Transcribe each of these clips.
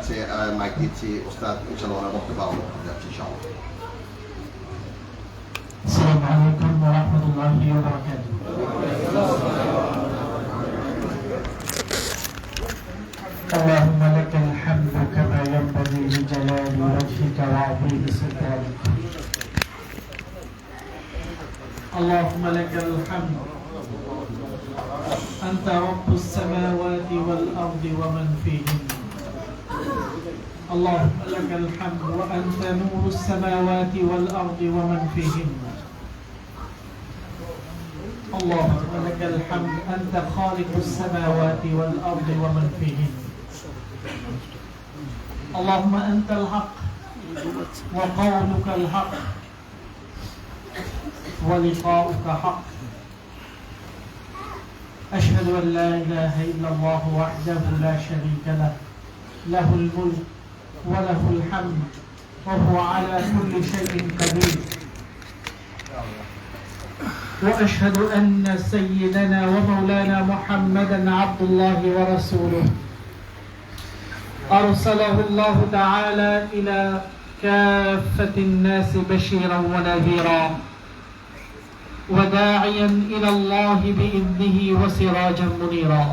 কাছে মাইক দিচ্ছি, ওস্তাদ ইনশাআল্লাহ ওনার বক্তব্য আরম্ভ যাচ্ছে ইনশাআল্লাহ। আসসালামু আলাইকুম ওয়া রাহমাতুল্লাহি ওয়া বারাকাতুহু। اللهم لك الحمد كما ينبغي لجلال وجهك وعظيم سلطانك. اللهم لك الحمد أنت رب السماوات والأرض ومن فيهن. اللهم لك الحمد وأنت نور السماوات والأرض ومن فيهن. اللهم لك الحمد أنت خالق السماوات والأرض ومن فيهن. اللهم أنت الحق وقولك الحق ولقاؤك حق. أشهد أن لا إله إلا الله وحده لا شريك له، له الملك وله الحمد وهو على كل شيء قدير. وأشهد أن سيدنا ومولانا محمدا عبد الله ورسوله، أرسله الله تعالى إلى كافة الناس بشيرا ونذيرا وداعيا إلى الله بإذنه وسراجا منيرا.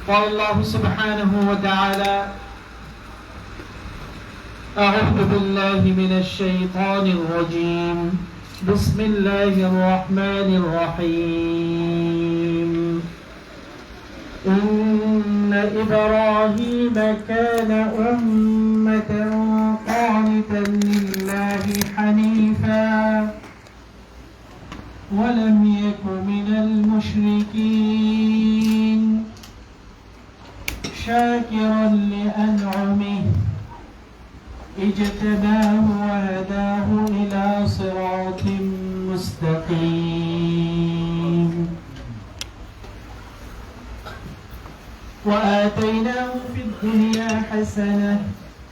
قال الله سبحانه وتعالى: أعوذ بالله من الشيطان الرجيم، بسم الله الرحمن الرحيم. إن إبراهيم كان أمة قانتا لله حنيفا ولم يك من المشركين شاكرا لأنعمه اجتباه وهداه إلى صراط مستقيم. وآتيناه في الدنيا حسنة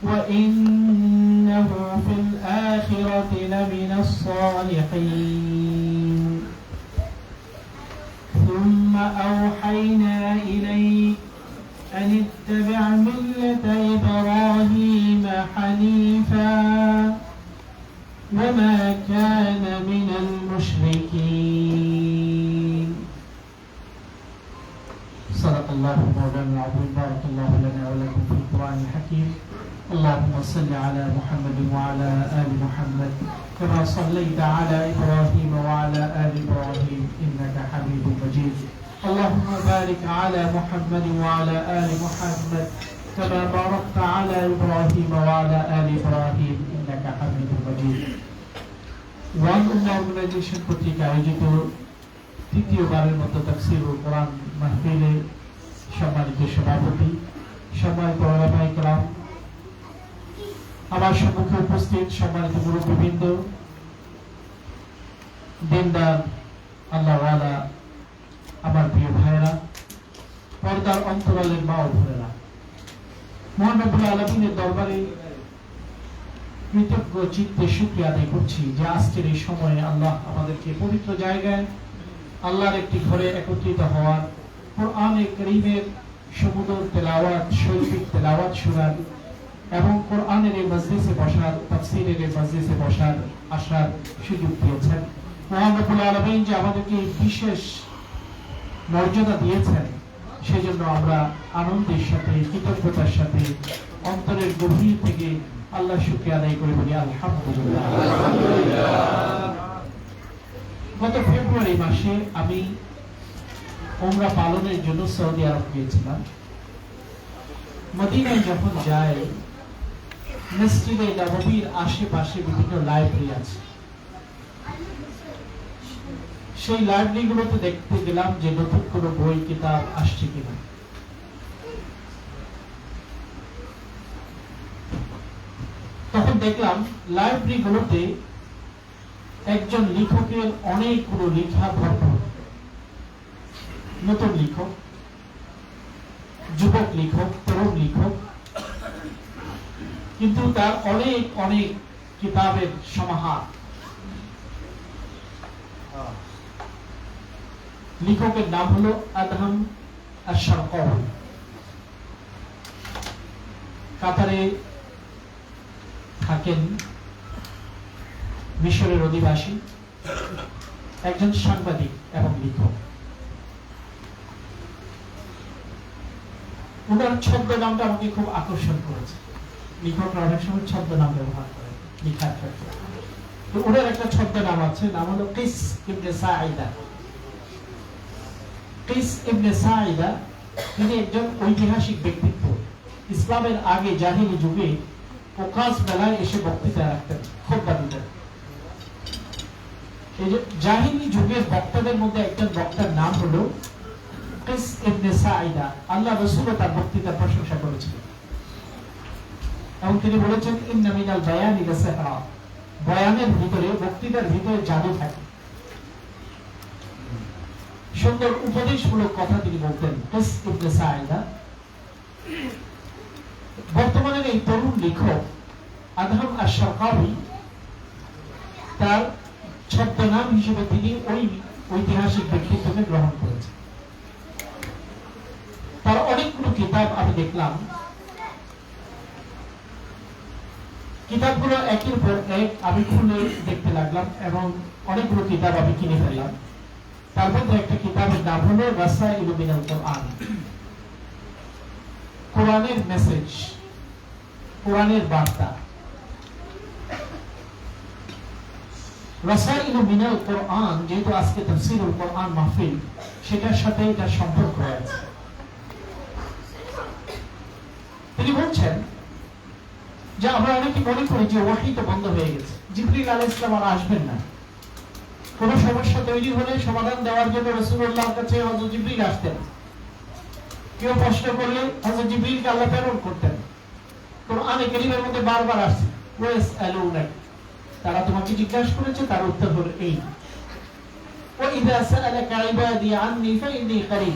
وإنه في الآخرة لمن الصالحين. ثم أوحينا إليك أن اتبع ملة إبراهيم حنيفا وما كان من المشركين. صدق الله مولانا العظيم. بارك الله لنا ولكم في القرآن الحكيم. اللهم صل على محمد وعلى آل محمد كما صليت على إبراهيم وعلى آل إبراهيم إنك حميد مجيد. اللهم بارك على محمد وعلى آل محمد كما باركت على إبراهيم وعلى آل إبراهيم إنك حميد مجيد. ওয়ান অর্গানাইজেশন কর্তৃক আয়োজিত তৃতীয়বারের মতো তাফসীরুল কোরআন মাহফিলে সম্মানিত সভাপতি, সম্মানিত ওলামায়ে কেরাম, আমার সম্মুখে উপস্থিত সম্মানিত মুরব্বিবৃন্দ, দিনদার আল্লাহওয়ালা আমার প্রিয় ভাইরা, পর্দার অন্তরালের মা ও বোনেরা, মহান রব্বুল আলামিনের দরবারে কৃতজ্ঞ চিত্তে শুকরিয়া আদায় করছি যে আজকের এই সময়ে আল্লাহ আমাদেরকে পবিত্র জায়গায় আল্লাহর একটি ঘরে একত্রিত হওয়ার, কোরআনে কারীমের সুমধুর তেলাওয়াত, শৈল্পিক তেলাওয়াত শোনার এবং কোরআনের এই মজলিসে বসার, তাফসীরের এই মজলিসে বসার আসার সুযোগ দিয়েছেন। মহান রব্বুল আলামিন যে আমাদেরকে বিশেষ মর্যাদা দিয়েছেন, সেজন্য আমরা আনন্দের সাথে, কৃতজ্ঞতার সাথে, অন্তরের গভীর থেকে আল্লাহ শুকরিয়া আদায় করে বলি আলহামদুলিল্লাহ। গত ফেব্রুয়ারি মাসে আমি উমরা পালনের জন্য সৌদি আরব গিয়েছিলাম। মদিনায় যখন যাই, মসজিদে নববীর আশেপাশে বিভিন্ন লাইব্রেরি আছে। সেই লাইব্রেরিগুলোতে দেখতে গেলাম যে নতুন কোনো বই কিতাব আসছে কিনা। তখন দেখলাম লাইব্রেরিগুলোতে একজন লেখকের অনেকগুলো লেখা ভরপুর। নতুন লেখক, যুবক লেখক, তরুণ লেখক, কিন্তু তার অনেক অনেক কিতাবের সমাহার। লেখকের নাম হলো আদহাম আশ-শারকাওয়ি। কাতারে থাকেন মিশরের অধিবাসী একজন সাংবাদিক এবং লেখক। ওনার ছদ্মনামটা আমাকে খুব আকর্ষণ করেছে। লেখকরা অনেক সময় ছদ্মনাম ব্যবহার করে লেখার ক্ষেত্রে। তো ওনার একটা ছদ্মনাম আছে, নাম হলো কিস ইবনে সাঈদা। কিস ইবনে সাঈদা তিনি একজন ঐতিহাসিক ব্যক্তিত্ব। ইসলামের আগে জাহিলি যুগে ওকাজ মেলায় এসে বক্তৃতা রাখতেন, খুতবা দিতেন। এই যে জাহিলি যুগের বক্তাদের মধ্যে একজন বক্তার নাম হলো কিস ইবনে সাঈদা। আল্লাহ রাসূল তার বক্তৃতার প্রশংসা করেছিলেন এবং তিনি বলেছেন, ইন্না মিনাল বায়ানি লাসিহরা, বয়ানের ভিতরে, বক্তৃতার ভিতরে জাদু থাকে। সুন্দর উপদেশমূলক কথা তিনি বলতেন কিস ইবনে সাঈদা। বর্তমানের এই তরুণ লেখক আদহাম আশ-শারকাওয়ি, তার ছদ্মনাম হিসেবে তিনি ওই ঐতিহাসিক ব্যক্তিত্বকে গ্রহণ করেছেন। তার অনেকগুলো কিতাব আমি দেখলাম, কিতাবগুলো একের পর এক আমি খুলে দেখতে লাগলাম এবং অনেকগুলো কিতাব আমি কিনে ফেললাম। তার মধ্যে একটা কিতাবের নাম হলো রাসাইলু মিনাল কোরআন, কোরআনের মেসেজ, কোরআনের বার্তা। রাসাইলু মিনাল কোরআন, যেহেতু আজকে তাফসীরুল কোরআন মাহফিল, সেটার সাথে এটা সম্পর্ক আছে। তিনি বলছেন যে আমরা অনেকে মনে করি যে ওয়াহী তো বন্ধ হয়ে গেছে, জিবরিল আলাইহিস সালাম আর আসবেন না। কোন সমস্যা তৈরি হলে সমাধান দেওয়ার জন্য রাসূলুল্লাহর কাছে হযরত জিবরিল আসতেন। কেউ প্রশ্ন করলে হযরত জিবরিলকে আল্লাহ প্রেরণ করতেন। কোরআনে কারীমের মধ্যে বারবার আসছে ওয়াসআলুনাক, তারা তোমাকে জিজ্ঞাসা করেছে, তার উত্তর হলো এই, ওয়া ইযা সাআলাকা ইবাদি আন্নী ফাইন্নী করিব,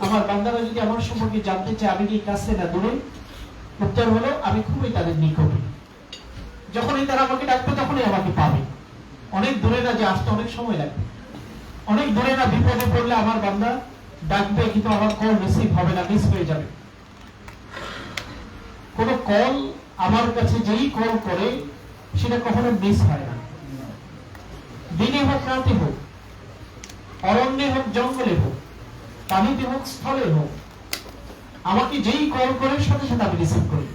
আমার বান্দারা যদি আমার সম্পর্কে জানতে চায় আমি কি কাছে না দূরে, উত্তর হলো আমি খুবই তাদের নিকটে। যখনই তারা আমাকে ডাকবে তখনই আমাকে পাবে। অনেক দূরে না, যে আসতে অনেক সময় লাগবে। অনেক দূরে না, বিপদে পড়লে আমার বান্দা ডাকবে কিন্তু আমার কল রিসিভ হবে না, মিস হয়ে যাবে। কোন কল আমার কাছে যেই কল করে সেটা কখনো মিস হয় না। দিনে হোক রাতে হোক, অরণ্যে হোক জঙ্গলে হোক, পানিতে হোক স্থলে হোক, আমাকে যেই কল করে সাথে সাথে আমি রিসিভ করি।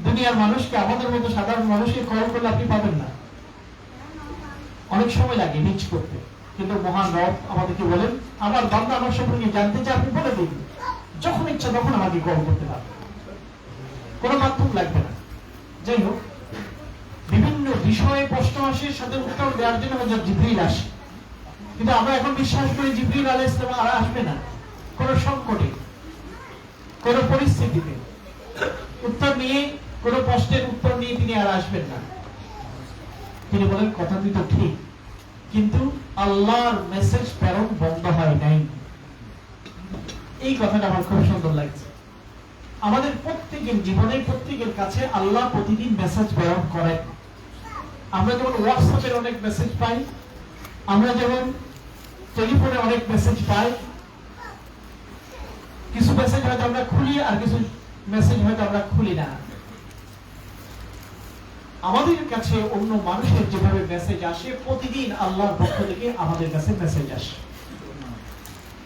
দুনিয়ার মানুষকে, আমাদের মতো সাধারণ মানুষকে কল করলে আপনি পাবেন না, অনেক সময় লাগে রিচ করতে। কিন্তু মহান রব আমাদেরকে বলেন, আমার বান্দা আমার সম্পর্কে জানতে চায় আপনি বলে দিন, যখন ইচ্ছা তখন আমাকে কল করতে পারবে, কোনো মাধ্যম লাগবে না। যাই হোক, বিভিন্ন বিষয়ে প্রশ্ন আসে, সাথে উত্তর দেওয়ার জন্য হযরত জিবরিল আসে। কিন্তু আমরা এখন বিশ্বাস করি জিবরিল আলাইহিস সালাম আর আসবে না। কোন সংকটে, কোন পরিস্থিতিতে উত্তর নিয়ে, কোন প্রশ্নের উত্তর নিয়ে তিনি আর আসবেন না। তিনি বলেন, কথাটি তো ঠিক, কিন্তু আল্লাহর মেসেজ প্রেরণ বন্ধ হয় নাই। এই কথাটা আমার খুব সুন্দর লাগছে। আমাদের প্রত্যেকের জীবনে, প্রত্যেকের কাছে আল্লাহ প্রতিদিন মেসেজ প্রেরণ করেন। আমরা যেমন হোয়াটসঅ্যাপের অনেক মেসেজ পাই, আমরা যেমন টেলিফোনে অনেক মেসেজ পাই, কিছু মেসেজ হয়তো আমরা খুলি আর কিছু মেসেজ হয়তো আমরা খুলি না। আমাদের কাছে অন্য মানুষের যেভাবে মেসেজ আসে, প্রতিদিন আল্লাহর পক্ষ থেকে আমাদের কাছে মেসেজ আসে।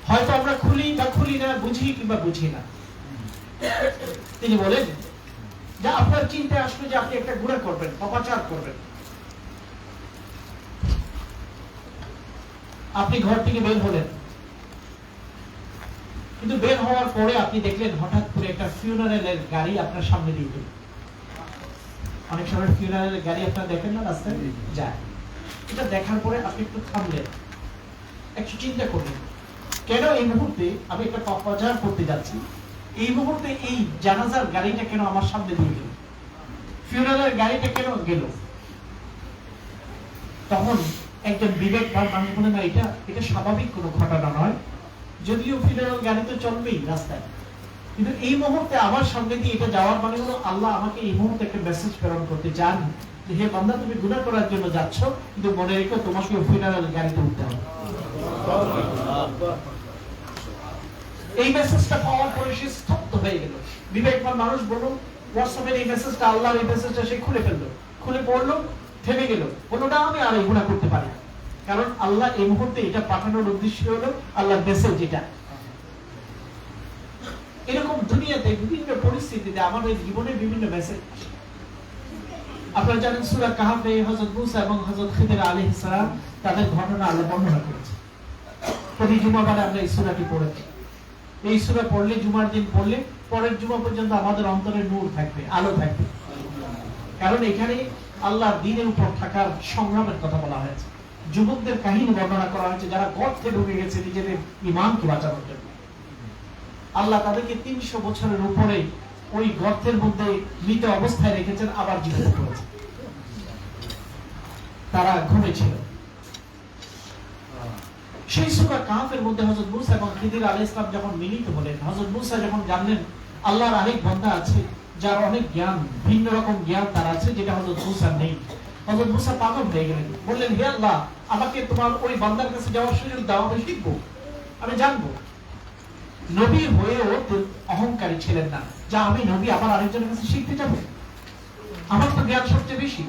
হয়তো আমরা খুলি বা খুলি না, বুঝি কিংবা বুঝি না। তিনি বলেন যে আপনার চিন্তায় আসলে যে আপনি একটা গুনাহ করবেন, পাপাচার করবেন, আপনি ঘর থেকে বের হলেন, কিন্তু বের হওয়ার পরে আপনি দেখলেন হঠাৎ করে একটা ফিউনারেলের গাড়ি আপনার সামনে দিয়ে গেল। অনেক সময় ফিউনারেলের গাড়ি আপনারা দেখেন না, রাস্তায় যায়। এটা দেখার পরে আপনি একটু থামলেন, একটু চিন্তা করলেন, কেন এই মুহূর্তে আমি একটা পাপাচার করতে যাচ্ছি, এই মুহূর্তে এই জানাজার গাড়িটা কেন আমার সামনে দিয়ে গেল, ফিউনারেলের গাড়িটা কেন গেল? তখন একজন বিবেকবান মানুষ বলে, না, এটা স্বাভাবিক কোনো ঘটনা নয়। যদিও ফিউনারেল গাড়ি তো চলবেই রাস্তায়, কিন্তু এই মুহূর্তে আমার সামনে দিয়ে এটা যাওয়ার মানে হলো আল্লাহ আমাকে এই মুহূর্তে একটা মেসেজ প্রেরণ করতে চান যে হে বান্দা, তুমি গুনাহ করার জন্য যাচ্ছ, কিন্তু মনে রেখো তোমাকে ফিউনারেল গাড়িতে উঠতে হবে। এই মেসেজটা পাওয়ার পরে সে স্তব্ধ হয়ে গেল। বিবেকবান মানুষ বলুন, হোয়াটসঅ্যাপের এই মেসেজটা, আল্লাহর এই মেসেজটা সে খুলে ফেললো, খুলে পড়লো, থেমে গেল, বললো না আমি আর এই গুনাহ করতে পারি না, কারণ আল্লাহ এই মুহূর্তে এটা পাঠানোর উদ্দেশ্য হলো আল্লাহর মেসেজ এটা। এরকম দুনিয়াতে বিভিন্ন পরিস্থিতিতে আমাদের জীবনে বিভিন্ন মেসেজ। আপনারা জানেন সূরা কাহফে হযরত মূসা এবং হযরত খিদর আলাইহিস সালাম তাদের ঘটনা আল্লাহ বর্ণনা করেছে। প্রতি জুমাবারে আমরা এই সূরাটি পড়েছি। এই সূরা পড়লে, জুমার দিন পড়লে পরের জুমা পর্যন্ত আমাদের অন্তরে নূর থাকবে, আলো থাকবে, কারণ এখানে আল্লাহর দ্বীনের উপর থাকার সংগ্রামের কথা বলা হয়েছে। যুবকদের কাহিনী বর্ণনা করা হয়েছে যারা গর্তে ঢুকে গেছে নিজেদের ঈমানকে বাঁচানোর জন্য। আল্লাহ তাদেরকে 300 বছরের উপরে ওই গর্তের মধ্যে মৃত অবস্থায় রেখেছেন, আবার জীবিত করেছেন। তারা ঘুমেছিল। সেই সূরা কাহফের মধ্যে হযরত মূসা এবং খিদর আলাইহিস সালাম যখন মিলিত হলেন, হযরত মূসা যখন জানলেন আল্লাহর আরেক বান্দা আছে যার অনেক জ্ঞান, ভিন্ন রকম জ্ঞান তার আছে যেটা হযরত মূসার নেই, হযরত মূসা পাগল হয়ে গেলেন। বললেন, হে আল্লাহ, আমাকে তোমার ওই বান্দার কাছে যাওয়ার সুযোগ দাও, আমি শিখবো, আমি জানবো। নবী হয়েও অহংকারী ছিলেন না, যা আমি নবী আবার আরেকজনের কাছে শিখতে যাব, আমার তো জ্ঞান সবচেয়ে বেশি।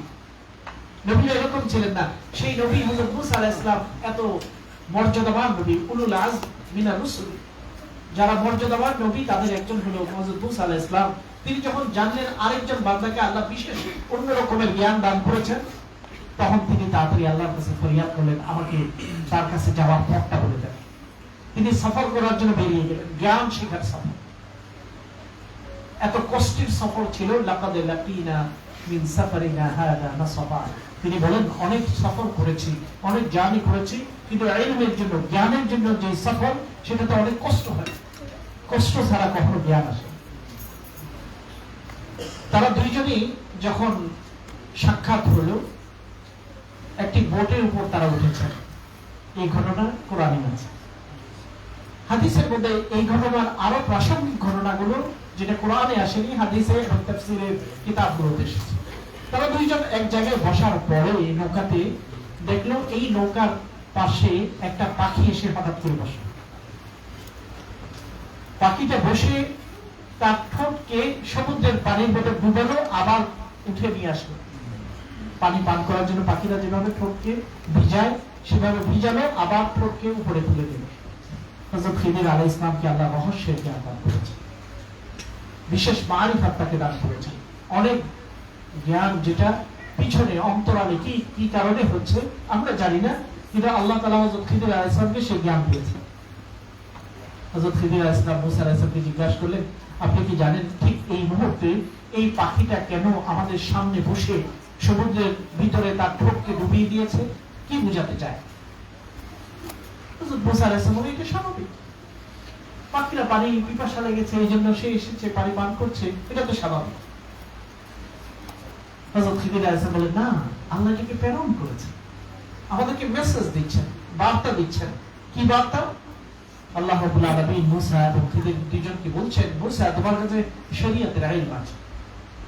নবী এরকম ছিলেন না। সেই নবী হযরত মূসা আলাইহিস সালাম এত মর্যাদাবান নবী, উলুল আজম মিনার রুসুল, যারা মর্যাদাবান নবী তাদের একজন হলো হযরত মূসা আলাইহিস সালাম। তিনি যখন জানলেন আরেকজন বান্দাকে আল্লাহ বিশেষ অন্য রকমের জ্ঞান দান করেছেন, তখন তিনি তাড়াতাড়ি আল্লাহর কাছে ফরিয়াদ করলেন, আমাকে তার কাছে যাওয়ার পথটা বলে দেন। তিনি সফর করার জন্য বেরিয়ে গেলেন, জ্ঞান শেখার সফর। এত কষ্টের সফর ছিল, লাকাদ লাকিনা মিন সাফারিনা হাদা নাসাবা। তিনি বলেন, অনেক সফর করেছি, অনেক জার্নি করেছি, কিন্তু ইলমের জন্য, জ্ঞানের জন্য যে সফর, সেটাতে অনেক কষ্ট হয়। কষ্ট ছাড়া কখনো জ্ঞান আসে। তারা দুইজনই যখন সাক্ষাৎ হলো, একটি বোটের উপর তারা উঠেছেন। এই ঘটনা কোরআনে আছে। হাদিসের মধ্যে এই ঘটনার আরো প্রাসঙ্গিক ঘটনাগুলো যেটা কোরআনে আসেনি, হাদিসে এবং তাফসীরের কিতাবগুলোতে এসেছে। তারা দুইজন এক জায়গায় বসার পরে নৌকাতে দেখলো এই নৌকার পাশে একটা পাখি এসে হঠাৎ করে বসে। পাখিটা বসে তার ঠোঁটকে সমুদ্রের পানির মধ্যে ডুবালো, আবার উঠে নিয়ে আসলো। পানি পান করার জন্য পাখিরা যেভাবে ঠোঁটকে ভিজায়, সেভাবে ভিজালো, আবার ঠোঁটকে উপরে তুলে দিল। হযরত খিদর আলাইহিস সালামকে আল্লাহ রহস্যের জ্ঞান দান করেছেন, বিশেষ মারিফাত তাকে দান করেছেন, অনেক জ্ঞান যেটা পিছনে অন্তরালে কি কি কারণে হচ্ছে আমরা জানি না, কিন্তু আল্লাহ তাআলা হযরত খিদর আলাইহিস সালামকে সেই জ্ঞান দিয়েছেন। হযরত খিদর আলাইহিস সালাম মূসা আলাইহিস সালামকে জিজ্ঞাসা করলেন, আপনি কি জানেন ঠিক এই মুহূর্তে এই পাখিটা কেন আমাদের সামনে বসে সমুদ্রের ভিতরে তার ঠোঁটকে ডুবিয়ে দিয়েছে? কি বোঝাতে চায়? হযরত মূসা আলাইহিস সালাম, এটা স্বাভাবিক, পাখিরা পানি পিপাসা লেগেছে এই জন্য সে এসেছে, পানি পান করছে, এটা তো স্বাভাবিক। হযরত খিদর আলাইহিস সালাম বলেন, না, আল্লাহ এটাকে প্রেরণ করেছেন, আমাদেরকে মেসেজ দিচ্ছেন, বার্তা দিচ্ছেন। কি বার্তা? আল্লাহ রাব্বুল আলামিন মূসা এবং খিদর দুজনকে বলছেন, মূসা, তোমার কাছে শরীয়তের ইলম আছে,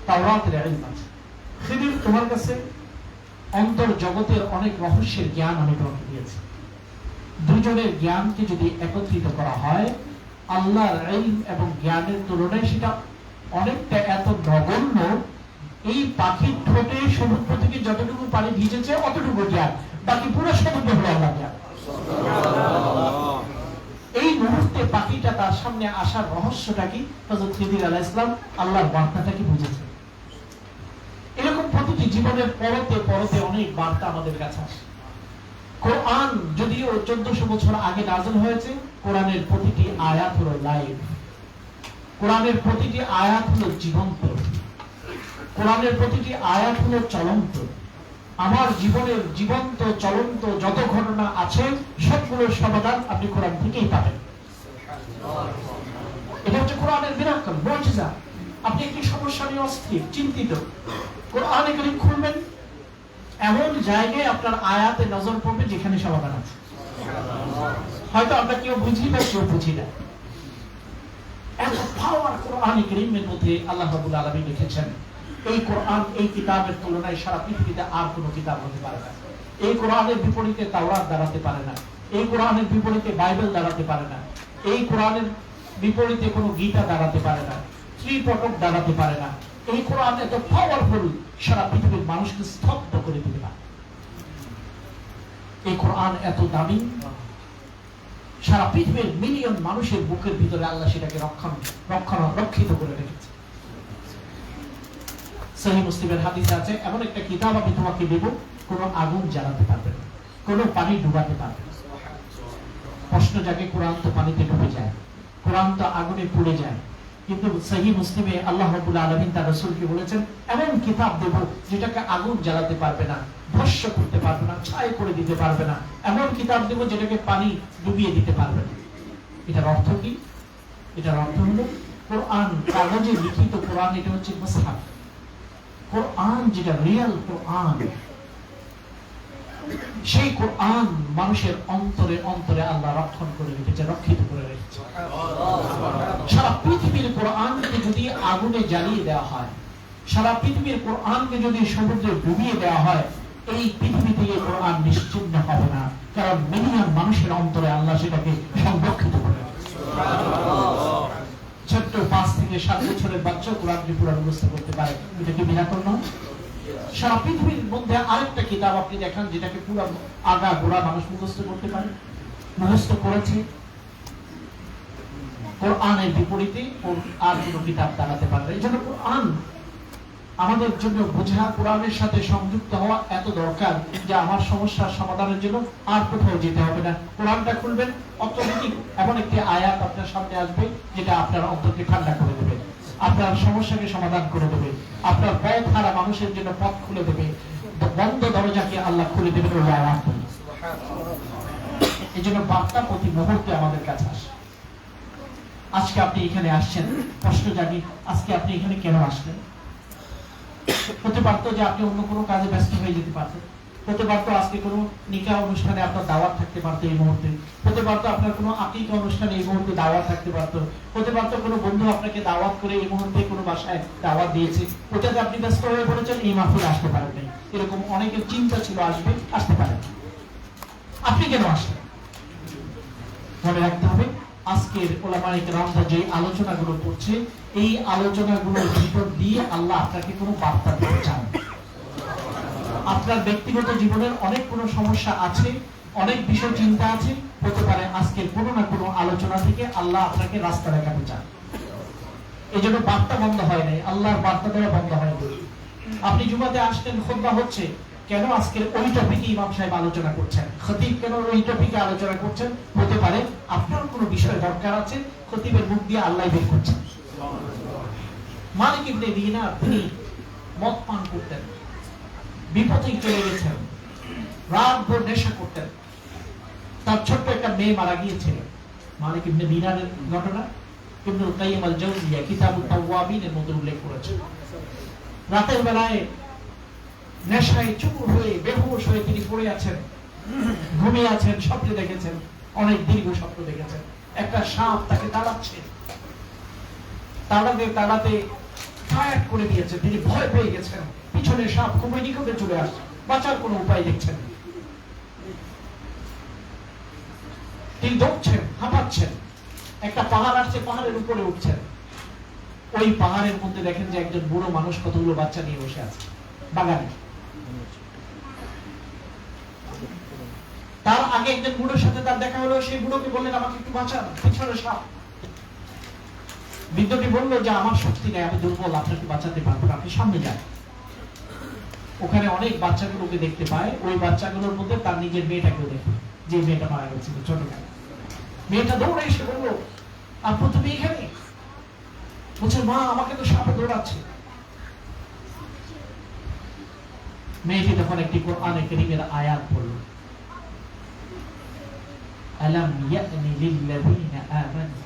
তাওরাতের ইলম আছে। খিদর, তোমার কাছে অন্তর জগতের অনেক রহস্যের জ্ঞান আমি তোমাকে দিয়েছি। দুজনের জ্ঞানকে যদি একত্রিত করা হয়, আল্লাহর ইলম এবং জ্ঞানের তুলনায় সেটা অনেকটা এত নগণ্য, এই পাখির ঠোঁটে সমুদ্র থেকে যতটুকু পানি ভিজেছে অতটুকু জ্ঞান, বাকি পুরো সমুদ্র হলো আল্লাহর জ্ঞান। এই মুহূর্তে পাখিটা তার সামনে আসার রহস্যটা কি? হযরত খিদর আলাইহিস সালাম আল্লাহর বার্তাটা কি বুঝেছেন। এরকম প্রতিটি জীবনের পরতে পরতে অনেক বার্তা আমাদের কাছে আসে। কোরআন যদিও 1400 বছর আগে নাযিল হয়েছে, কোরআনের প্রতিটি আয়াত হলো লাইভ, কোরআনের প্রতিটি আয়াত হলো জীবন্ত, কোরআনের প্রতিটি আয়াত হলো চলন্ত। আমার জীবনের জীবন্ত চলন্ত যত ঘটনা আছে, সবগুলোর সমাধান আপনি কোরআন থেকেই পাবেন। এটা হচ্ছে কোরআনের মিরাকল, মুজিজা। আপনি একটি সমস্যা নিয়ে অস্থির, চিন্তিত, কোরআনে কারীম খুলবেন, এমন জায়গায় আপনার আয়াতে নজর পড়বে যেখানে সমাধান আছে। হয়তো আমরা কেউ বুঝি না, কেউ বুঝি না। এত পাওয়ার কোরআনে কারীমের মধ্যে আল্লাহ রাব্বুল আলামিন লিখেছেন। এই কোরআন, এই কিতাবের তুলনায় সারা পৃথিবীতে আর কোনো কিতাব হতে পারে না। এই কোরআনের বিপরীতে তাওরাত দাঁড়াতে পারে না, এই কোরআনের বিপরীতে বাইবেল দাঁড়াতে পারে না, এই কোরআনের বিপরীতে কোনো গীতা দাঁড়াতে পারে না, ত্রিপিটক দাঁড়াতে পারে না। এই কোরআন এত পাওয়ারফুল, সারা পৃথিবীর মানুষকে স্তব্ধ করে দিতে পারে। এই কোরআন এত দামি, সারা পৃথিবীর মিলিয়ন মানুষের বুকের ভিতরে আল্লাহ সেটাকে রক্ষিত করে রেখেছে। সহিহ মুসলিমের হাদিসে আছে, এমন একটা কিতাব আমি তোমাকে দেব, কোনো আগুন জ্বালাতে পারবে না, কোনো পানি ডুবাতে পারবে না। প্রশ্ন জাগে, কোরআন তো পানিতে ডুবে যায়, কোরআন তো আগুনে পুড়ে যায়, কিন্তু সহিহ মুসলিমে আল্লাহ রাব্বুল আলামিন তার রাসূলকে বলেছেন এমন কিতাব দেব যেটাকে আগুন জ্বালাতে পারবে না, ভস্ম করতে পারবে না, ছাই করে দিতে পারবে না, এমন কিতাব দেব যেটাকে পানি ডুবিয়ে দিতে পারবে না। এটার অর্থ কি? এটার অর্থ হলো কোরআন, কাগজে লিখিত কোরআন, এটা হচ্ছে মুসহাফ। কোরআন যেটা রিয়েল কোরআন, সেই কোরআন মানুষের অন্তরে অন্তরে আল্লাহ রক্ষণ করে রেখেছে, রক্ষিত করে রেখেছে। সারা পৃথিবীর কোরআনকে যদি আগুনে জ্বালিয়ে দেওয়া হয়, সারা পৃথিবীর কোরআনকে যদি সমুদ্রে ডুবিয়ে দেওয়া হয়, এই পৃথিবী থেকে কোরআন নিশ্চিন্ন হবে না, কারণ মিলিয়ন মানুষের অন্তরে আল্লাহ সেটাকে সংরক্ষিত করে রেখেছে। ছোট্ট 5 থেকে 7 বছরের বাচ্চা কোরআনকে পুরো মুখস্থ করতে পারে, এটা কি মিরাকল নয়? সারা পৃথিবীর মধ্যে আরেকটা কিতাব আপনি দেখান যেটাকে পুরো আগা গোড়া মানুষ মুখস্থ করতে পারে, মুখস্থ করেছে। কোরআনের বিপরীতে আর কোনো কিতাব দাঁড়াতে পারবে। এই জন্য কোরআন আমাদের জন্য বোঝা, কোরআনের সাথে সংযুক্ত হওয়া এত দরকার যে আমার সমস্যার সমাধানের জন্য আর কোথাও যেতে হবে না। কোরআনটা খুলবেন, অটোমেটিক এমন একটি আয়াত আপনার সামনে আসবে যেটা আপনার অন্তরকে ঠান্ডা করে দেবে, আপনার সমস্যাকে সমাধান করে দেবে, আপনার পথ হারা মানুষের জন্য পথ খুলে দেবে, বন্ধ দরজাকে আল্লাহ খুলে দেবে। এই জন্য বার্তা প্রতি মুহূর্তে আমাদের কাছে আসে। আজকে আপনি এখানে আসছেন, প্রশ্ন জানি আজকে আপনি এখানে কেন আসলেন? হতে পারতো যে আপনি অন্য কোনো কাজে ব্যস্ত হয়ে যেতে পারতেন, হতে পারতো আজকে কোনো নিকাহ অনুষ্ঠানে আপনার দাওয়াত থাকতে পারতো এই মুহূর্তে, হতে পারতো আপনার কোনো আকিকা অনুষ্ঠানে এই মুহূর্তে দাওয়াত থাকতে পারতো, হতে পারতো কোনো বন্ধু আপনাকে দাওয়াত করে এই মুহূর্তে কোনো বাসায় দাওয়াত দিয়েছে, ওটাতে আপনি ব্যস্ত হয়ে পড়েছেন, এই মাহফিলে আসতে পারেন নাই। এরকম অনেকের চিন্তা ছিল আসবে, আসতে পারেন। আপনি কেন আসলেন? মনে রাখতে হবে, আজকের ওলামায়ে কেরামরা যে আলোচনাগুলো করছে, এই আলোচনাগুলোর ভিতর দিয়ে আল্লাহ আপনাকে কোনো বার্তা দিতে চান। আপনার ব্যক্তিগত জীবনের অনেক কোনো সমস্যা আছে, অনেক বিষয় চিন্তা আছে, হতে পারে আজকের কোনো না কোনো আলোচনা থেকে আল্লাহ আপনাকে রাস্তা দেখাতে চান। এই জন্য বার্তা বন্ধ হয় নাই, আল্লাহর বার্তা দেওয়া বন্ধ হয় নাই। আপনি জুমাতে আসলেন, খুতবা হচ্ছে, কেন আজকের ওই টপিকে ইমাম সাহেব আলোচনা করছেন, খতিব কেন ওই টপিকে আলোচনা করছেন? হতে পারে আপনার কোনো বিষয় দরকার আছে, খতিবের মুখ দিয়ে আল্লাহ বের করছেন। মালিক ইবনে দিনার তিনি মদ পান করতেন, বিপদে চলে গেছেন, রাত ভোর নেশা করতেন, তার ছোট্ট একটা মেয়ে মারা গিয়েছিল। মালিক ইবনে দিনারের ঘটনা ইবনুল কাইয়িম আল জাওজিয়া কিতাবুত তাওয়াবিনের মধ্যে উল্লেখ করেছেন। রাতের বেলায় নেশায় চুর হয়ে বেহুশ হয়ে তিনি পড়ে আছেন, ঘুমিয়ে আছেন, স্বপ্নে দেখেছেন, অনেক দীর্ঘ স্বপ্ন দেখেছেন। একটা সাপ তাকে তাড়াচ্ছে, তাড়াতে তাড়াতে টায়ার্ড করে দিয়েছে, তিনি ভয় পেয়ে গেছেন, পিছনে সাপ খুবই নিকটে চলে আসছে, বাঁচার কোনো উপায় দেখছেন। তিনি দৌড়ছেন, হাঁপাচ্ছেন, একটা পাহাড় আসছে, পাহাড়ের উপরে উঠছেন। ওই পাহাড়ের মধ্যে দেখেন যে একজন বুড়ো মানুষ কতগুলো বাচ্চা নিয়ে বসে আছে বাগানে। তার আগে একজন বুড়োর সাথে তার দেখা হলো, সেই বুড়োকে বললেন আমাকে একটু বাঁচান, পিছনে সাপ। বৃদ্ধটি বললো যে আমার শক্তি নেই, আমি দুর্বল, আপনাকে বাঁচাতে পারবো না, আপনি সামনে যান। ওখানে অনেক বাচ্চাগুলোকে দেখতে পায়, ওই বাচ্চাগুলোর মধ্যে তার নিজের মেয়েটাকেও দেখে, যে মেয়েটা মারা গেছিল ছোটবেলায়। মেয়েটা দৌড়ে এসে বললো, আপু তুমি এখানে? বলছে মা আমাকে তো সাপে দৌড়াচ্ছে। মেয়েটি তখন একটি কোরআনে কারীমের আয়াত পড়ল, আলাম ইয়ানি লিল্লাযীনা আমানু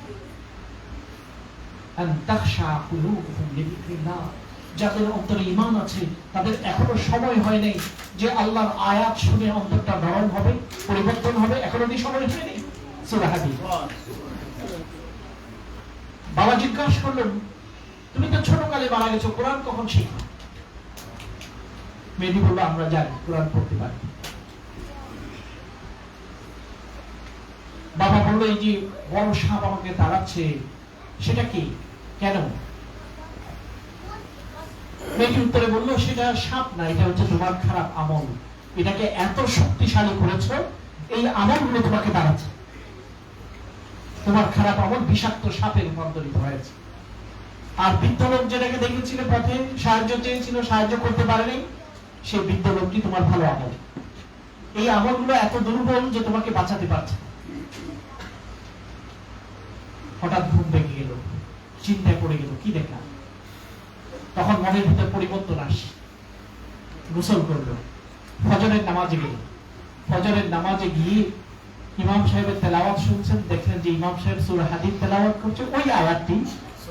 আন তাখশা কুলুবুহুম লিযিকরিল্লাহ। যাদের অন্তরে ঈমান আছে তাদের এখনো সময় হয় নাই যে আল্লাহর আয়াত শুনে অন্তরটা নরম হবে, পরিবর্তন হবে, এখনো কি সময় হয়নি? সূরা হাদীদ। বাবা জিজ্ঞাসা করলেন, তুমি তো ছোটকালে মারা গেছো, কোরআন কখন শিখবে? মেয়েটি বললো, আমরা জানি কোরআন পড়তে পারি। বাবা বললো, এই যে বড় সাপ আমাকে তাড়াচ্ছে, সেটা কি, কেন? মেয়েটি উত্তরে বলল, সেটা সাপ না, এটা হচ্ছে তোমার খারাপ আমল। এটাকে এত শক্তিশালী করেছো, এই আমলগুলো তোমাকে দাঁড়াচ্ছে। তোমার খারাপ আমল বিষাক্ত সাপে রূপান্তরিত হয়েছে। আর বৃদ্ধ লোক যেটাকে দেখেছিল পথে, সাহায্য চেয়েছিল, সাহায্য করতে পারেনি, সেই বৃদ্ধ লোকটি তোমার ভালো আমল। এই আমলগুলো এত দুর্বল যে তোমাকে বাঁচাতে পারছে। হঠাৎ ঘুম ভেঙে গেল, চিন্তায় পড়ে গেল, কি দেখলাম? তখন মনের ভিতরে পরিবর্তন আসে। গোসল করলো, ফজরের নামাজে গেল। ফজরের নামাজে গিয়ে ইমাম সাহেবের তেলাওয়াত শুনছেন, দেখলেন যে ইমাম সাহেব সূরা হাদীদ তেলাওয়াত করছে, ওই আয়াতটি,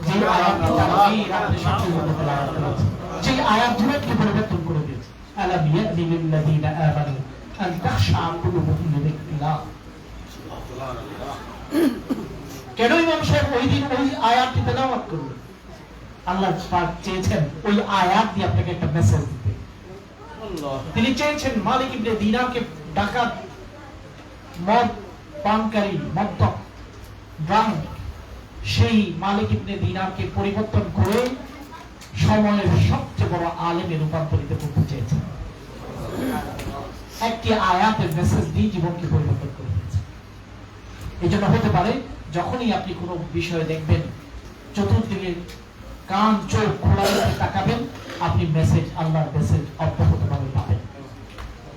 যে আয়াতটি তারা এই রাতে সবচেয়ে বড় তেলাওয়াত করেছে, সেই আয়াত জুড়ে পরিবর্তন করে দিয়েছে। আলাম ইয়া'নি লিল্লাযীনা আমানু আন তাখশা কুলুবুহুম লিযিকরিল্লাহ। কেন ইমাম সাহেব ওই দিন ওই আয়াতটি তেলাওয়াত করলেন? আল্লাহ পাক চেয়েছেন ওই আয়াত দিয়ে আপনাকে একটা মেসেজ দিতে। তিনি চেয়েছেন মালিক ইবনে দিনারকে, ডাকাত, মদ পানকারী, মদ্যপ, ড্রাঙ্ক, সেই মালিক ইবনে দিনারকে পরিবর্তন করে সময়ের সবচেয়ে বড় আলেমে রূপান্তরিত করতে চেয়েছেন। একটি আয়াতের মেসেজ দিয়ে জীবনকে পরিবর্তন করে দিয়েছে। এই জন্য হতে পারে যখনই আপনি কোনো বিষয়ে দেখবেন, চতুর্দিকে কান চোখ খোলা রেখে তাকাবেন, আপনি মেসেজ, আল্লাহর মেসেজ অব্যাহতভাবে পাবেন।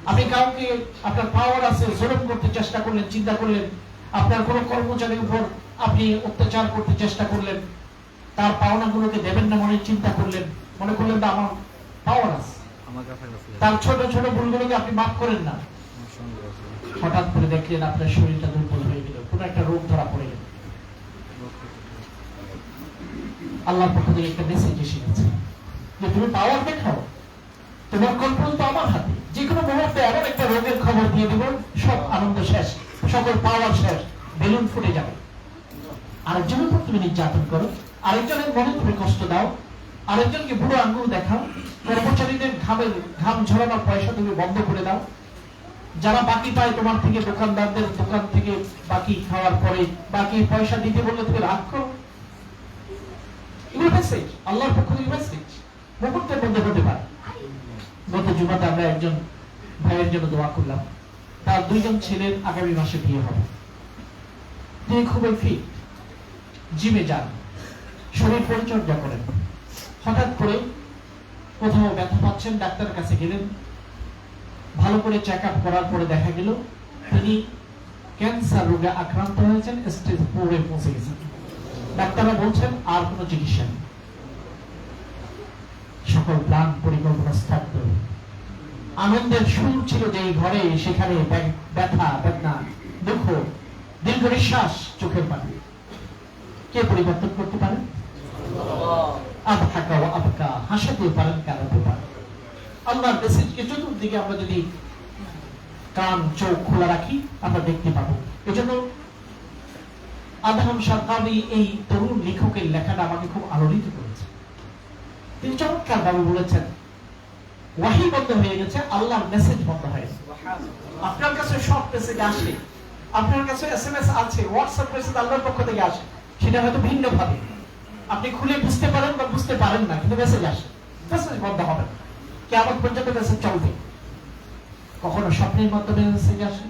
আপনি কাউকে, আপনার পাওয়ার আছে, জুলুম করতে চেষ্টা করলেন, চিন্তা করলেন, আপনার কোনো কর্মচারীর উপর আপনি অত্যাচার করতে চেষ্টা করলেন, তার পাওনাগুলোকে দেবেন না মনে চিন্তা করলেন, মনে করলেন না আমার পাওয়ার আছে, তার ছোট ছোট ভুলগুলোকে আপনি মাফ করেন না। হঠাৎ করে দেখলেন আপনার শরীরটা দুর্বল হয়ে গেল, কোনো একটা রোগ ধরা পড়ে গেল। আল্লাহর পক্ষ থেকে একটা মেসেজ এসে গেছে যে তুমি পাওয়ার দেখাও, তোমার কন্ট্রোল তো আমার হাতে। যে কোনো মুহূর্তে এমন একটা রোগের খবর দিয়ে দেব, সব আনন্দ শেষ, সকল পাওয়ার শেষ, বেলুন ফুটে যাবে। আরেকজনের উপর তুমি নির্যাতন করো, আরেকজনের মনে তুমি কষ্ট দাও, আরেকজনকে বুড়ো আঙ্গুল দেখাও, কর্মচারীদের ঘাম ঝরানোর পয়সা তুমি বন্ধ করে দাও, যারা বাকি পায় তোমার থেকে, দোকানদারদের দোকান থেকে বাকি খাওয়ার পরে বাকি পয়সা দিতে বললে তুমি রাগ করো। এগুলো মেসেজ, আল্লাহর পক্ষ থেকে মেসেজ মুহূর্তের মধ্যে হতে পারে। গত জুমাতে আমরা একজন ভাইয়ের জন্য দোয়া করলাম, তার 2 জন ছেলের আগামী মাসে বিয়ে হবে। তিনি খুবই ফিট, জিমে যান, শরীর পরিচর্যা করেন। হঠাৎ করে কোথাও ব্যথা পাচ্ছেন, ডাক্তারের কাছে গেলেন, ভালো করে চেক আপ করার পরে দেখা গেল তিনি ক্যান্সার রোগে আক্রান্ত হয়েছেন, স্টেজ 4 এ পৌঁছে গেছেন। ডাক্তাররা বলছেন আর কোনো চিকিৎসা নেই। সকল প্ল্যান পরিকল্পনা স্তব্ধ। আনন্দের সুর ছিল যেই ঘরে, সেখানে ব্যথা, বেদনা, দুঃখ, দীর্ঘ নিঃশ্বাস, চোখের পানি। কে পরিবর্তন করতে পারেন? আবহাকা ওয়া আবকা, হাসাতে পারেন, কাঁদাতে পারেন। আল্লাহর মেসেজকে চতুর্দিকে আমরা যদি কান চোখ খোলা রাখি, আমরা দেখতে পাবো। এজন্য আদহাম শারকাবি, এই তরুণ লেখকের লেখাটা আমাকে খুব আলোড়িত করেছে। তিনি চমৎকার ভাবে বলেছেন, ওয়াহি বন্ধ হয়ে গেছে, আল্লাহর মেসেজ বন্ধ হয়ে গেছে। আপনার কাছে সব মেসেজ আসে, আপনার কাছে এসএমএস আছে, হোয়াটসঅ্যাপ মেসেজ আল্লাহর পক্ষ থেকে আসে, সেটা হয়তো ভিন্ন ভাবে আপনি খুলে বুঝতে পারেন বা বুঝতে পারেন না, কিন্তু মেসেজ আসে। মেসেজ বন্ধ হবে না, কিয়ামত পর্যন্ত মেসেজ চলবে। কখনো স্বপ্নের মাধ্যমে মেসেজ আসে,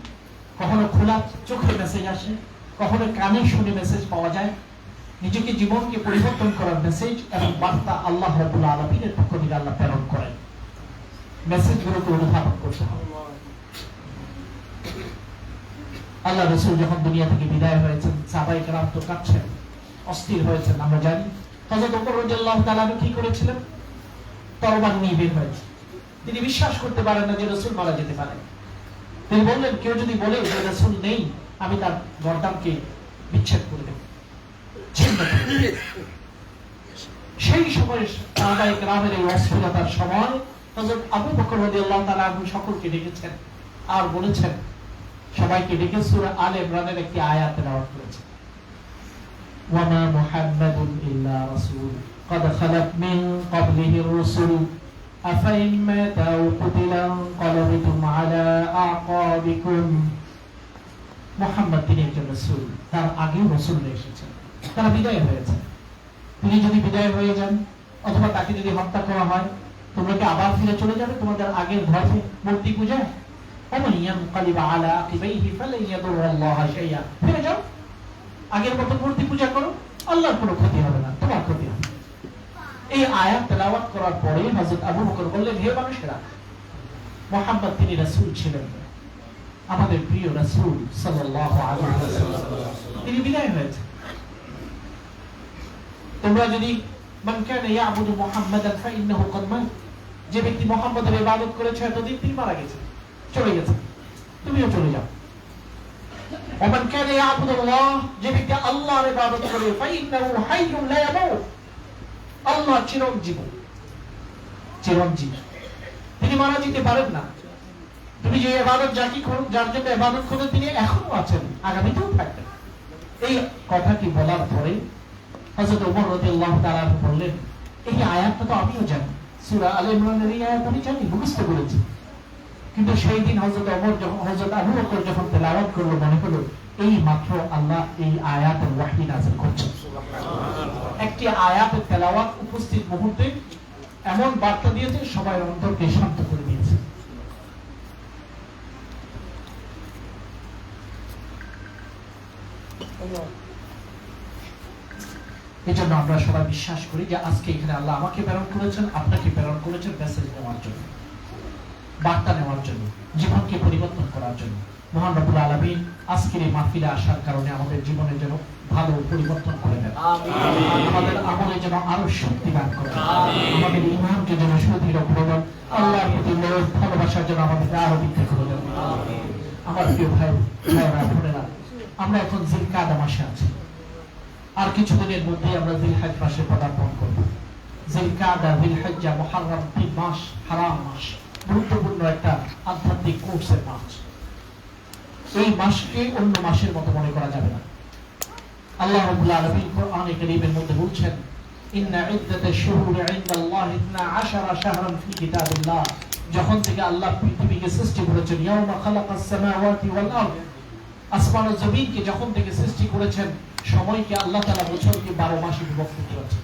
কখনো খোলা চোখে মেসেজ আসে, কখনো কানে শুনে মেসেজ পাওয়া যায়। নিজেকে, জীবনকে পরিবর্তন করার মেসেজ এবং বার্তা আল্লাহ রাব্বুল আলামিনের পক্ষ থেকে আল্লাহ প্রেরণ করেন। মেসেজগুলোকে অনুধাবন করতে হবে। আল্লাহ রাসূল যখন দুনিয়া থেকে বিদায় হয়েছেন, সাহাবায়ে কেরাম তো কাঁদছেন, অস্থির হয়েছেন। আমরা জানি হযরত ওমর রাদিয়াল্লাহু তাআলা কি করেছিলেন? তরবারি নিয়ে বের হয়েছে। তিনি বিশ্বাস করতে পারেন না যে রাসূল মারা যেতে পারে। তিনি বললেন, কেউ যদি বলে যে রাসূল নেই, আমি তার গর্দানকে বিচ্ছেদ করে দেব। সেই সময় সাহাবায়ে কেরামের এই অস্থিরতার সময় হযরত আবু বকর রাদিয়াল্লাহু তাআলা সকলকে ডেকেছেন আর বলেছেন, সবাইকে ডেকে সূরা আলে ইমরানের একটি আয়াত তেলাওয়াত করেছেন। ওয়ামা মুহাম্মাদুন ইল্লা রাসূল قد خلت من قبله الرسل أفإن مات أو قتل انقلبتم على أعقابكم। মুহাম্মদ তিনি একজন রাসূল, তার আগে রাসূলরা এসেছেন, তারা বিদায় হয়েছে। তিনি যদি বিদায় হয়ে যান অথবা তাকে যদি হত্যা করা হয়, তোমরা কি আবার ফিরে চলে যাবে তোমাদের আগের ধর্মে মূর্তি পূজা? ফিরে যাও, আগের মতো মূর্তি পূজা করো, আল্লাহর কোনো ক্ষতি হবে না, তোমার ক্ষতি হবে। এই আয়াত তেলাওয়াত করার পরে হযরত আবু বকর বললেন, হে মানুষেরা, মুহাম্মদ তিনি রাসূল ছিলেন, আমাদের প্রিয় রাসূল সাল্লাল্লাহু আলাইহি ওয়াসাল্লাম, তিনি বিদায় হয়েছে। তোমরা যদি মান কানা ইয়াবুদু মুহাম্মাদান ফাইন্নাহু ক্বাদ মাত, যে ব্যক্তি মুহাম্মদের ইবাদত করেছে এতদিন তিনি মারা গেছে, চলে গেছে, তুমিও চলে যাও। ওমান কানা ইয়াবুদু আল্লাহ, যে ব্যক্তি আল্লাহর ইবাদত করে, ফাইন্নাহু হাইয়ুন লা ইয়ামুত, আল্লাহ চিরঞ্জীব, চিরঞ্জীব, তিনি মারা যেতে পারেন না। তুমি যে ইবাদত যার জন্য ইবাদত করো তিনি এখনো আছেন, আগামীতেও থাকবেন। এই কথাটি বলার পরে হযরত ওমর রাদিয়াল্লাহু তাআলা বললেন, এই আয়াতটা তো আমিও জানি, সূরা আলে ইমরানের এই আয়াত আমি জানি, মুখস্থ করেছি। কিন্তু সেই দিন হযরত ওমর যখন হযরত আবু বকর যখন তেলাওয়াত করলো, মনে হলো এই মাত্র আল্লাহ এই আয়াতের ওয়াহী নাযিল করছেন। একটি আয়াতের তেলাওয়াত উপস্থিত মুহূর্তে এমন বার্তা দিয়েছে, সবাই অন্তরকে শান্ত করে দিয়েছে। এই জন্য আমরা সবাই বিশ্বাস করি যে আজকে এখানে আল্লাহ আমাকে প্রেরণ করেছেন, আপনাকে প্রেরণ করেছেন মেসেজ নেওয়ার জন্য, বার্তা নেওয়ার জন্য, জীবনকে পরিবর্তন করার জন্য। মহান রব্বুল আলামিন আজকের এই মাহফিলে আসার কারণে আমাদের জীবনে যেন ভালো পরিবর্তন করে দেন, আমাদের আমলে যেন আরো শক্তি দান করেন, আমাদের ঈমানকে যেন সুদৃঢ় করে দেন, আল্লাহর প্রতি লোভ ভালোবাসার জন্য আমাদের আরো বৃদ্ধি করে দেন। আমার প্রিয় ভাইরা বোনেরা, আমরা এখন জিলকাদা মাসে আছি, আর কিছুদিনের মধ্যে আমরা জিলহজ মাসে পদার্পণ করব। জিলকাদা, জিলহজ্জা, মুহররম, 3 মাস হারাম মাস, গুরুত্বপূর্ণ একটা আধ্যাত্মিক কোর্সের মাস। এই মাসকে অন্য মাসের মতো মনে করা যাবে না। আল্লাহ রাব্বুল আলামিন কোরআনে কারীমের মধ্যে বলছেন, ইন্না ইদ্দাতাশ শুহুরি ইনদাল্লাহি 12 শাহরান ফি কিতাবিল্লাহ, যখন থেকে আল্লাহ পৃথিবীকে সৃষ্টি করেছেন, ইয়াউমা খালাকাস সামাওয়াতি ওয়াল আরদ, আসমান ও জমিনকে যখন থেকে সৃষ্টি করেছেন, সময়কে আল্লাহ তাআলা বছরকে 12 মাসে বিভক্ত করেছেন।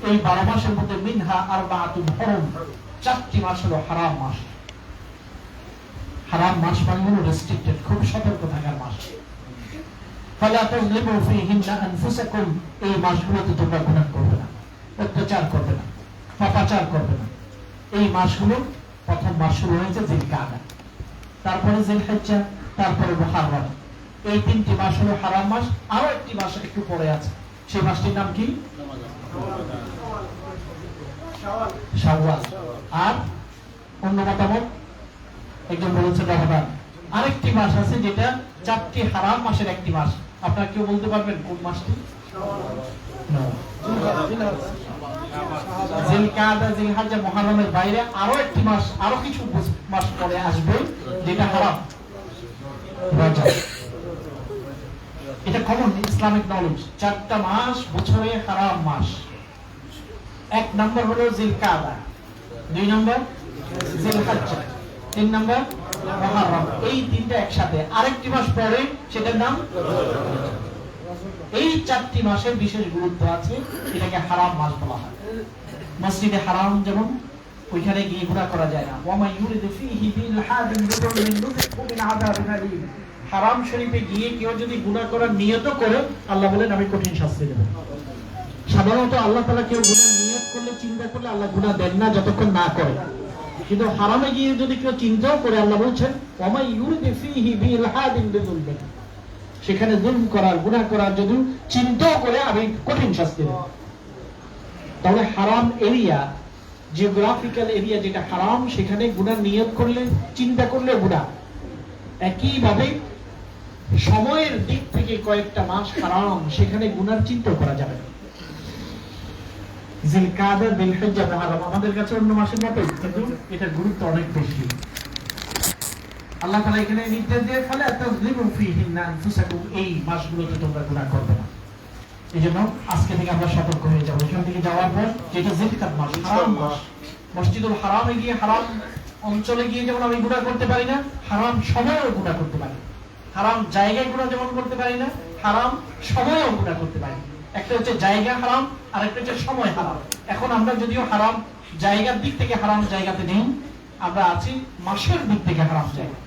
এই 12 মাসের মধ্যে মিনহা আরবাআতুন হুরুম, 4টি মাস হলো হারাম মাস। হারাম মাস মানে হলো রেস্ট্রিক্টেড, খুব সতর্ক থাকার মাস। ফালা তাযলিমু ফীহিন্না আনফুসাকুম, এই মাসগুলোতে তোমরা গুনাহ করবে না, অত্যাচার করবে না, পাপাচার করবে না। এই মাসগুলো প্রথম মাস শুরু হয়েছে জিলকাদা, তারপরে জিলহজ্জা, তারপরে মুহররম। এই 3টি মাস হলো হারাম মাস। আরো একটি মাস একটু পরে আছে, সেই মাসটির নাম কি? শাওয়াল। আর অন্য মতামত একজন বলেছে রমাদান। আরেকটি মাস আছে যেটা 4টি হারাম মাসের একটি মাস, আপনারা কেউ বলতে পারবেন কোন মাসটি? জিলকাদা, জিলহজ্জা, মুহররমের বাইরে আরো একটি মাস, আরো কিছু মাস পরে আসবে যেটা হারাম, রজব। এটা কমন ইসলামিক নলেজ। 4টা মাস বছরে হারাম মাস। 1 নম্বর হলো জিলকাদা, 2 নম্বর জিলহজ্জা, 3 নম্বর মুহররম। এই 3টা একসাথে। আরেকটি মাস পরে, সেটার নাম। এই 4টি মাসের বিশেষ গুরুত্ব আছে, এটাকে হারাম মাস বলা হয়। মসজিদে হারাম যেমন, ওইখানে গিয়ে ঘোরা করা যায় না। ওয়ামা ইউরিদু ফীহি বিলহাদিন বিদুররিন নুযিকহু মিন আযাবিন আলীম, হারাম শরীফে গিয়ে কেউ যদি গুনাহ করার নিয়ত করে, আল্লাহ বলেন আমি কঠিন শাস্তি দেব। সাধারণত আল্লাহ তাআলা কেউ গুনাহ নিয়ত করলে, চিন্তা করলে আল্লাহ গুনাহ দেন না যতক্ষণ না করে। কিন্তু হারামে গিয়ে যদি কেউ চিন্তাও করে, আল্লাহ বলছেন ওয়ামা ইউরিদু ফীহি বিলহাদিন বিদুররিন, সেখানে জুলম করার, গুনাহ করার যদি চিন্তাও করে, আমি কঠিন শাস্তি দেব। তাহলে হারাম এরিয়া, জিওগ্রাফিক্যাল এরিয়া যেটা হারাম, সেখানে গুনাহ নিয়ত করলে, চিন্তা করলে গুনাহ। একইভাবে সময়ের দিক থেকে কয়েকটা মাস হারাম, সেখানে গুনার চিন্তা করা যাবে না। জিলকাদা, জিলহজ্জা, মুহররম আমাদের কাছে অন্য মাসের মতোই, কিন্তু এটার গুরুত্ব অনেক বেশি। আল্লাহ তাআলা এখানে নির্দেশ দিয়ে ফালা তাযলিমু ফীহিন্না আনফুসাকুম, এই মাসগুলোতে তোমরা গুনাহ করবে না। এইজন্য আজকে থেকে আমরা সতর্ক হয়ে যাব। এখান থেকে যাওয়ার পর, যেটা জিলকাদ মাস, হারাম মাস, মসজিদুল হারামে গিয়ে, হারাম অঞ্চলে গিয়ে যেমন আমি গুনাহ করতে পারি না, হারাম সময়েও গুনাহ করতে পারি। হারাম জায়গায় গুনাহ যেমন করতে পারি না, হারাম সময়েও গুনাহ করতে পারি। একটা হচ্ছে জায়গা হারাম, আর একটা হচ্ছে সময় হারাম। এখন আমরা যদিও হারাম জায়গার দিক থেকে হারাম জায়গাতে নেই, আমরা আছি মাসের দিক থেকে হারাম জায়গা।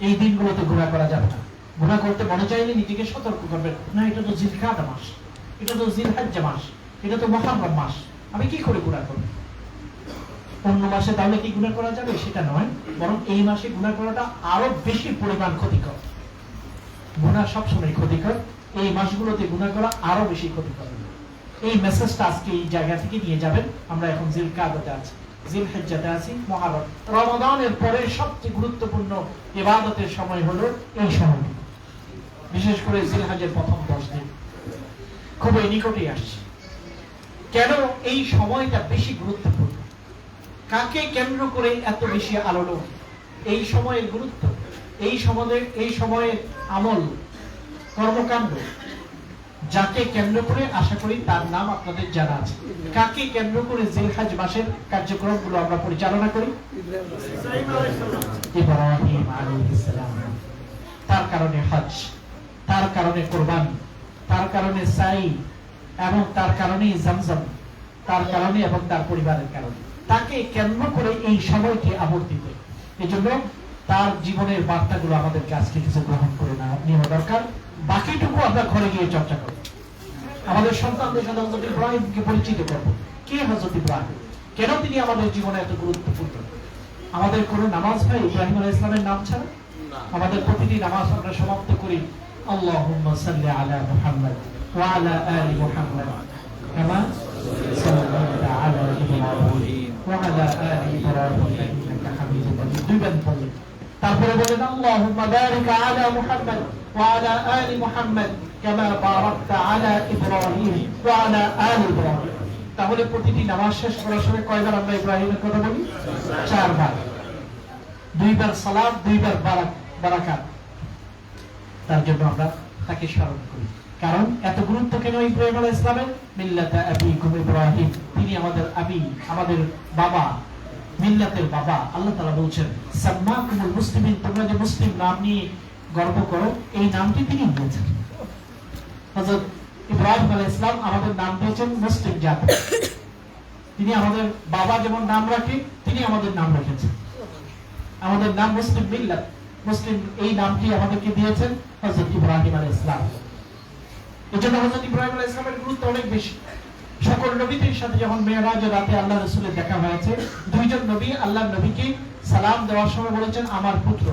এই দিনগুলোতে গুনাহ করা যাবে না। গুনাহ করতে মনে চাইলে নিজেকে সতর্ক করবেন, না এটা তো জিলকাদা মাস, এটা তো জিলহজ্জা মাস, এটা তো মুহররম মাস, আমি কি করে গুনাহ করব? অন্য মাসে তাহলে কি গুনাহ করা যাবে সেটা নয়, বরং এই মাসে গুনাহ করাটা আরো বেশি পরিমাণ ক্ষতিকর। গুনাহ সবসময় ক্ষতিকর, এই মাসগুলোতে গুনাহ করা আরো বেশি ক্ষতিকর। এই মেসেজটা আজকে এই জায়গা থেকে নিয়ে যাবেন। আমরা এখন জিলকাদাতে আছি, জিলহজ্জাতে আছি, মুহররম। রমাদানের পরে সবচেয়ে গুরুত্বপূর্ণ ইবাদতের সময় হলো এই সময়টি, বিশেষ করে জিলহজ্জের প্রথম 10 দিন খুবই নিকটে আসছে। কেন এই সময়টা বেশি গুরুত্বপূর্ণ? কাকে কেন্দ্র করে এত বেশি আলোড়ন? এই সময়ের গুরুত্ব, এই সময়ের আমল কর্মকাণ্ড, যাকে কেন্দ্র করে আশা করি তার নাম আপনাদের জানা আছে। কাকে কেন্দ্র করে জিলহজ মাসের কার্যক্রমগুলো আমরা পরিচালনা করি? ইব্রাহিম আলাইহিস সালাম। তার কারণে হজ, তার কারণে কুরবানি, তার কারণে সাই, এবং তার কারণে জমজম, তার কারণে এবং তার পরিবারের কারণে তাকে কেন্দ্র করে এই সময়টি আবর্তিত। এজন্য তার জীবনের বার্তাগুলো আমাদেরকে আজকে কিছু গ্রহণ করে নেওয়া দরকার। বাকিটুকু আমরা ঘরে গিয়ে চর্চা করব। আমাদের সন্তানদের সাথে হযরত ইব্রাহিমকে পরিচিত করব। কে হযরত ইব্রাহিম? কেন তিনি আমাদের জীবনে এত গুরুত্বপূর্ণ? আমাদের কোনো নামাজ হয় ইব্রাহিম আলাইহিস সালামের নাম ছাড়া? আমাদের প্রতিটি নামাজ আমরা সমাপ্ত করি আল্লাহুম্মা সাল্লি আলা মুহাম্মাদ ওয়া আলা আলি মুহাম্মাদ কামা সাল্লাল্লাহু আলা ইব্রাহিম ওয়া আলা আলি ইব্রাহিম ইন্নাকা হামিদুম মাজিদ। দুইবার পড়লেন, তারপরে বলেন আল্লাহুম্মা বারিক আলা মুহাম্মাদ ওয়া আলা আলি মুহাম্মাদ কামা বারাকতা আলা ইব্রাহিম ওয়া আলা আলি ইব্রাহিম। তাহলে প্রতিটি নামাজ শেষ করার সময় কয়বার আমরা ইব্রাহিমের কথা বলি? 4 বার। 2 বার সালাত, 2 বার বারাকাত। তার জন্য আমরা তাকে স্মরণ করি। কারণ এত গুরুত্ব কেন ইব্রাহিম আলাইহিস সালামের? মিল্লাতা আবিকুম ইব্রাহিম, তিনি আমাদের আবি, আমাদের বাবা, মিল্লাতের বাবা। আল্লাহ তাআলা বলছেন সাম্মাকুমুল মুসলিমিন, তোমরা যে মুসলিম নাম নিয়ে গর্ব করো, এই নামটি তিনি দিয়েছেন। হযরত ইব্রাহিম আলাইহিস সালাম আমাদের নাম দিয়েছেন মুসলিম জাতি। তিনি আমাদের বাবা যেমন নাম রাখে, তিনি আমাদের নাম রেখেছেন। আমাদের নাম মুসলিম মিল্লাত, মুসলিম এই নামটি আমাদেরকে দিয়েছেন হযরত ইব্রাহিম আলাইহিস সালাম। এজন্য হযরত ইব্রাহিম আলাইহিস সালামের গুরুত্ব অনেক বেশি। সকল নবীদের সাথে যখন মেরাজের রাতে আল্লাহ রাসূলের দেখা হয়েছে, দুইজন নবী আল্লাহর নবীকে সালাম দেওয়ার সময় বলেছেন আমার পুত্র।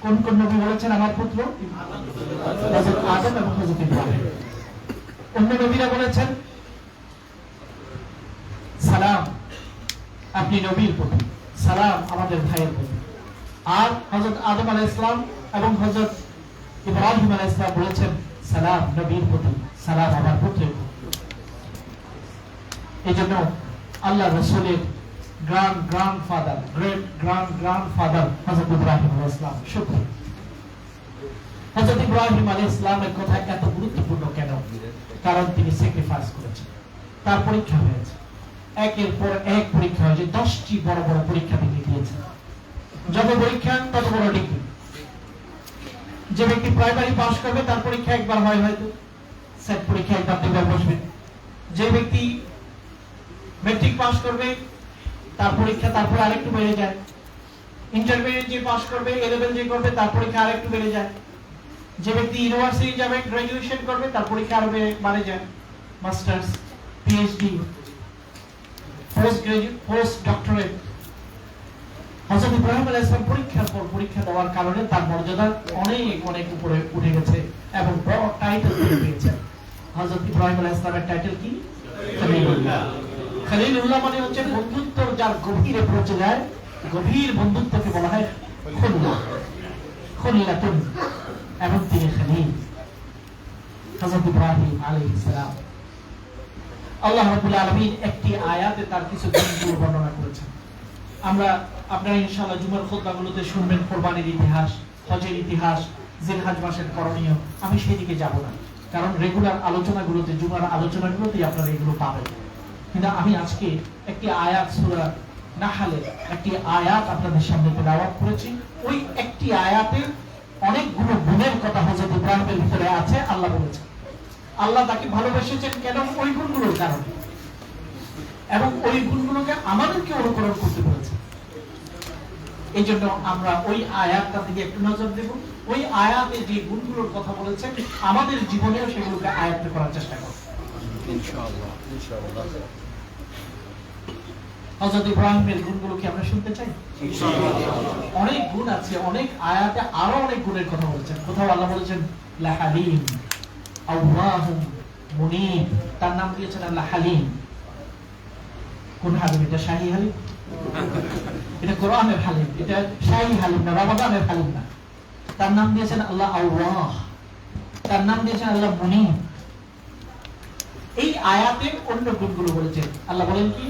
কোন কোন নবী বলেছেন আমার পুত্র? হযরত আদম এবং হযরত ইব্রাহিম। অন্য নবীরা বলেছেন সালাম আপনি নবীর প্রতি, সালাম আমাদের ভাইয়ের প্রতি। আর হযরত আদম আলাইহিস সালাম এবং হযরত ইব্রাহিম আলাইহিস সালাম বলেছেন সালাম নবীর প্রতি, সালাম আমার পুত্রের প্রতি। এজন্য আল্লাহ রাসূলের গ্র্যান্ডফাদার, গ্রেট গ্র্যান্ডফাদার হযরত ইব্রাহিম আলাইহিস সালাম। শুকর। হযরত ইব্রাহিম আলাইহিস সালামের কথা এত গুরুত্বপূর্ণ কেন? কারণ তিনি স্যাক্রিফাইস করেছেন। তার পরীক্ষা হয়েছে, একের পর এক পরীক্ষা হয়েছে। 10টি বড় বড় পরীক্ষা তিনি দিয়েছেন। যত পরীক্ষা তত বড় ডিগ্রি। যে ব্যক্তি প্রাইমারি পাস করবে তার পরীক্ষা একবার হয়, হয়তো সেট পরীক্ষা একবার দুবার বসবে। যে ব্যক্তি ম্যাট্রিক পাস করবে তার পরীক্ষা তারপর আরেকটু বেড়ে যায়। ইন্টারমিডিয়েট যে পাস করবে, এ লেভেল যে করবে তার পরীক্ষা আরেকটু বেড়ে যায়। যে ব্যক্তি ইউনিভার্সিটি যাবে, গ্রাজুয়েশন করবে, তার পরীক্ষা আরো বাড়ে যায়। Masters, PhD, post doctorate. হযরত ইব্রাহিম আলাইহিস সালাম পরীক্ষার পর পরীক্ষা দেওয়ার কারণে তার মর্যাদা অনেক অনেক উপরে উঠে গেছে এবং বড় টাইটেল পেয়েছেন। হযরত ইব্রাহিম আলাইহিস সালামের টাইটেল কি? খলিলুল্লাহ। খলিলুল্লাহ মানে হচ্ছে বন্ধুত্ব যার গভীরে পৌঁছে যায়। গভীর বন্ধুত্বকে বলা হয় খুল্লাহ, খুল্লাতুন, এবং তিনি খলিল হযরত ইব্রাহিম আলাইহিস সালাম। আল্লাহ রাব্বুল আলামিন একটি আয়াতে তার কিছু গুণ বর্ণনা করেছেন। আমরা আপনারা ইনশাআল্লাহ জুমার খুতবাগুলোতে শুনবেন কুরবানির ইতিহাস, হজের ইতিহাস, জিলহজ মাসের করণীয়। আমি সেই দিকে যাব না, কারণ রেগুলার আলোচনাগুলোতে, জুমার আলোচনাগুলোতেই আপনারা এগুলো পাবেন। কিন্তু আমি আজকে একটি আয়াত সূরা নাহলের একটি আয়াত আপনাদের সামনে তেলাওয়াত করেছি। ওই একটি আয়াতে অনেকগুলো গুণের কথা হযরত ইব্রাহিমের ভিতরে আছে। আল্লাহ বলেছেন, আল্লাহ তাকে ভালোবেসেছেন কেন? ওই গুণগুলোর কারণে, এবং ওই গুণগুলোকে আমাদেরকে অনুকরণ করতে বলেছে। এই জন্য আমরা ওই আয়াতটা দিকে একটু নজর দেব। ওই আয়াতে যে গুণগুলোর কথা বলেছে আমাদের জীবনেও সেগুলোকে আয়ত্ত করার চেষ্টা করব ইনশাআল্লাহ। হযরত ইব্রাহিমের গুণগুলো কি আমরা শুনতে চাই? অনেক গুণ আছে, অনেক আয়াতে আরো অনেক গুণের কথা বলেছেন। কোথাও আল্লাহ বলেছেন লা হালিম, আওয়াহুম মুনিব, তার নাম দিয়েছেন আল্লাহ হালিম। কোন হালিম? এটা শাহী হালিম? এটা কোরআনের হালিম, এটা শাহী হালিম না, রমাদানের হালিম না। তার নাম দিয়েছেন আল্লাহ আওয়াহ, তার নাম দিয়েছেন আল্লাহ মুনিব। এই আয়াতে অন্য গুণগুলো বলেছেন। আল্লাহ বলেন কি,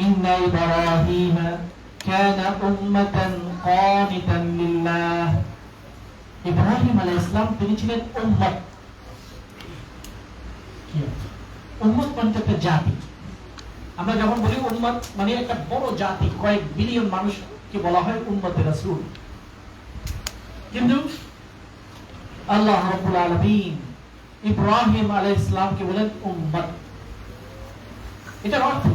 ইন্না ইব্রাহিমা কানা উম্মাতান কানিতান লিল্লাহ। ইব্রাহিম আলাইহিস সালাম তিনি ছিলেন উম্মত। কি উম্মত? মানে একটা জাতি। আমরা যখন বলি উম্মত মানে একটা বড় জাতি, কয়েক বিলিয়ন মানুষকে বলা হয় উম্মতে রাসূল। কিন্তু আল্লাহ রাব্বুল আলামিন ইব্রাহিম আলাইহিস সালামকে বলেন উম্মত। এটার অর্থ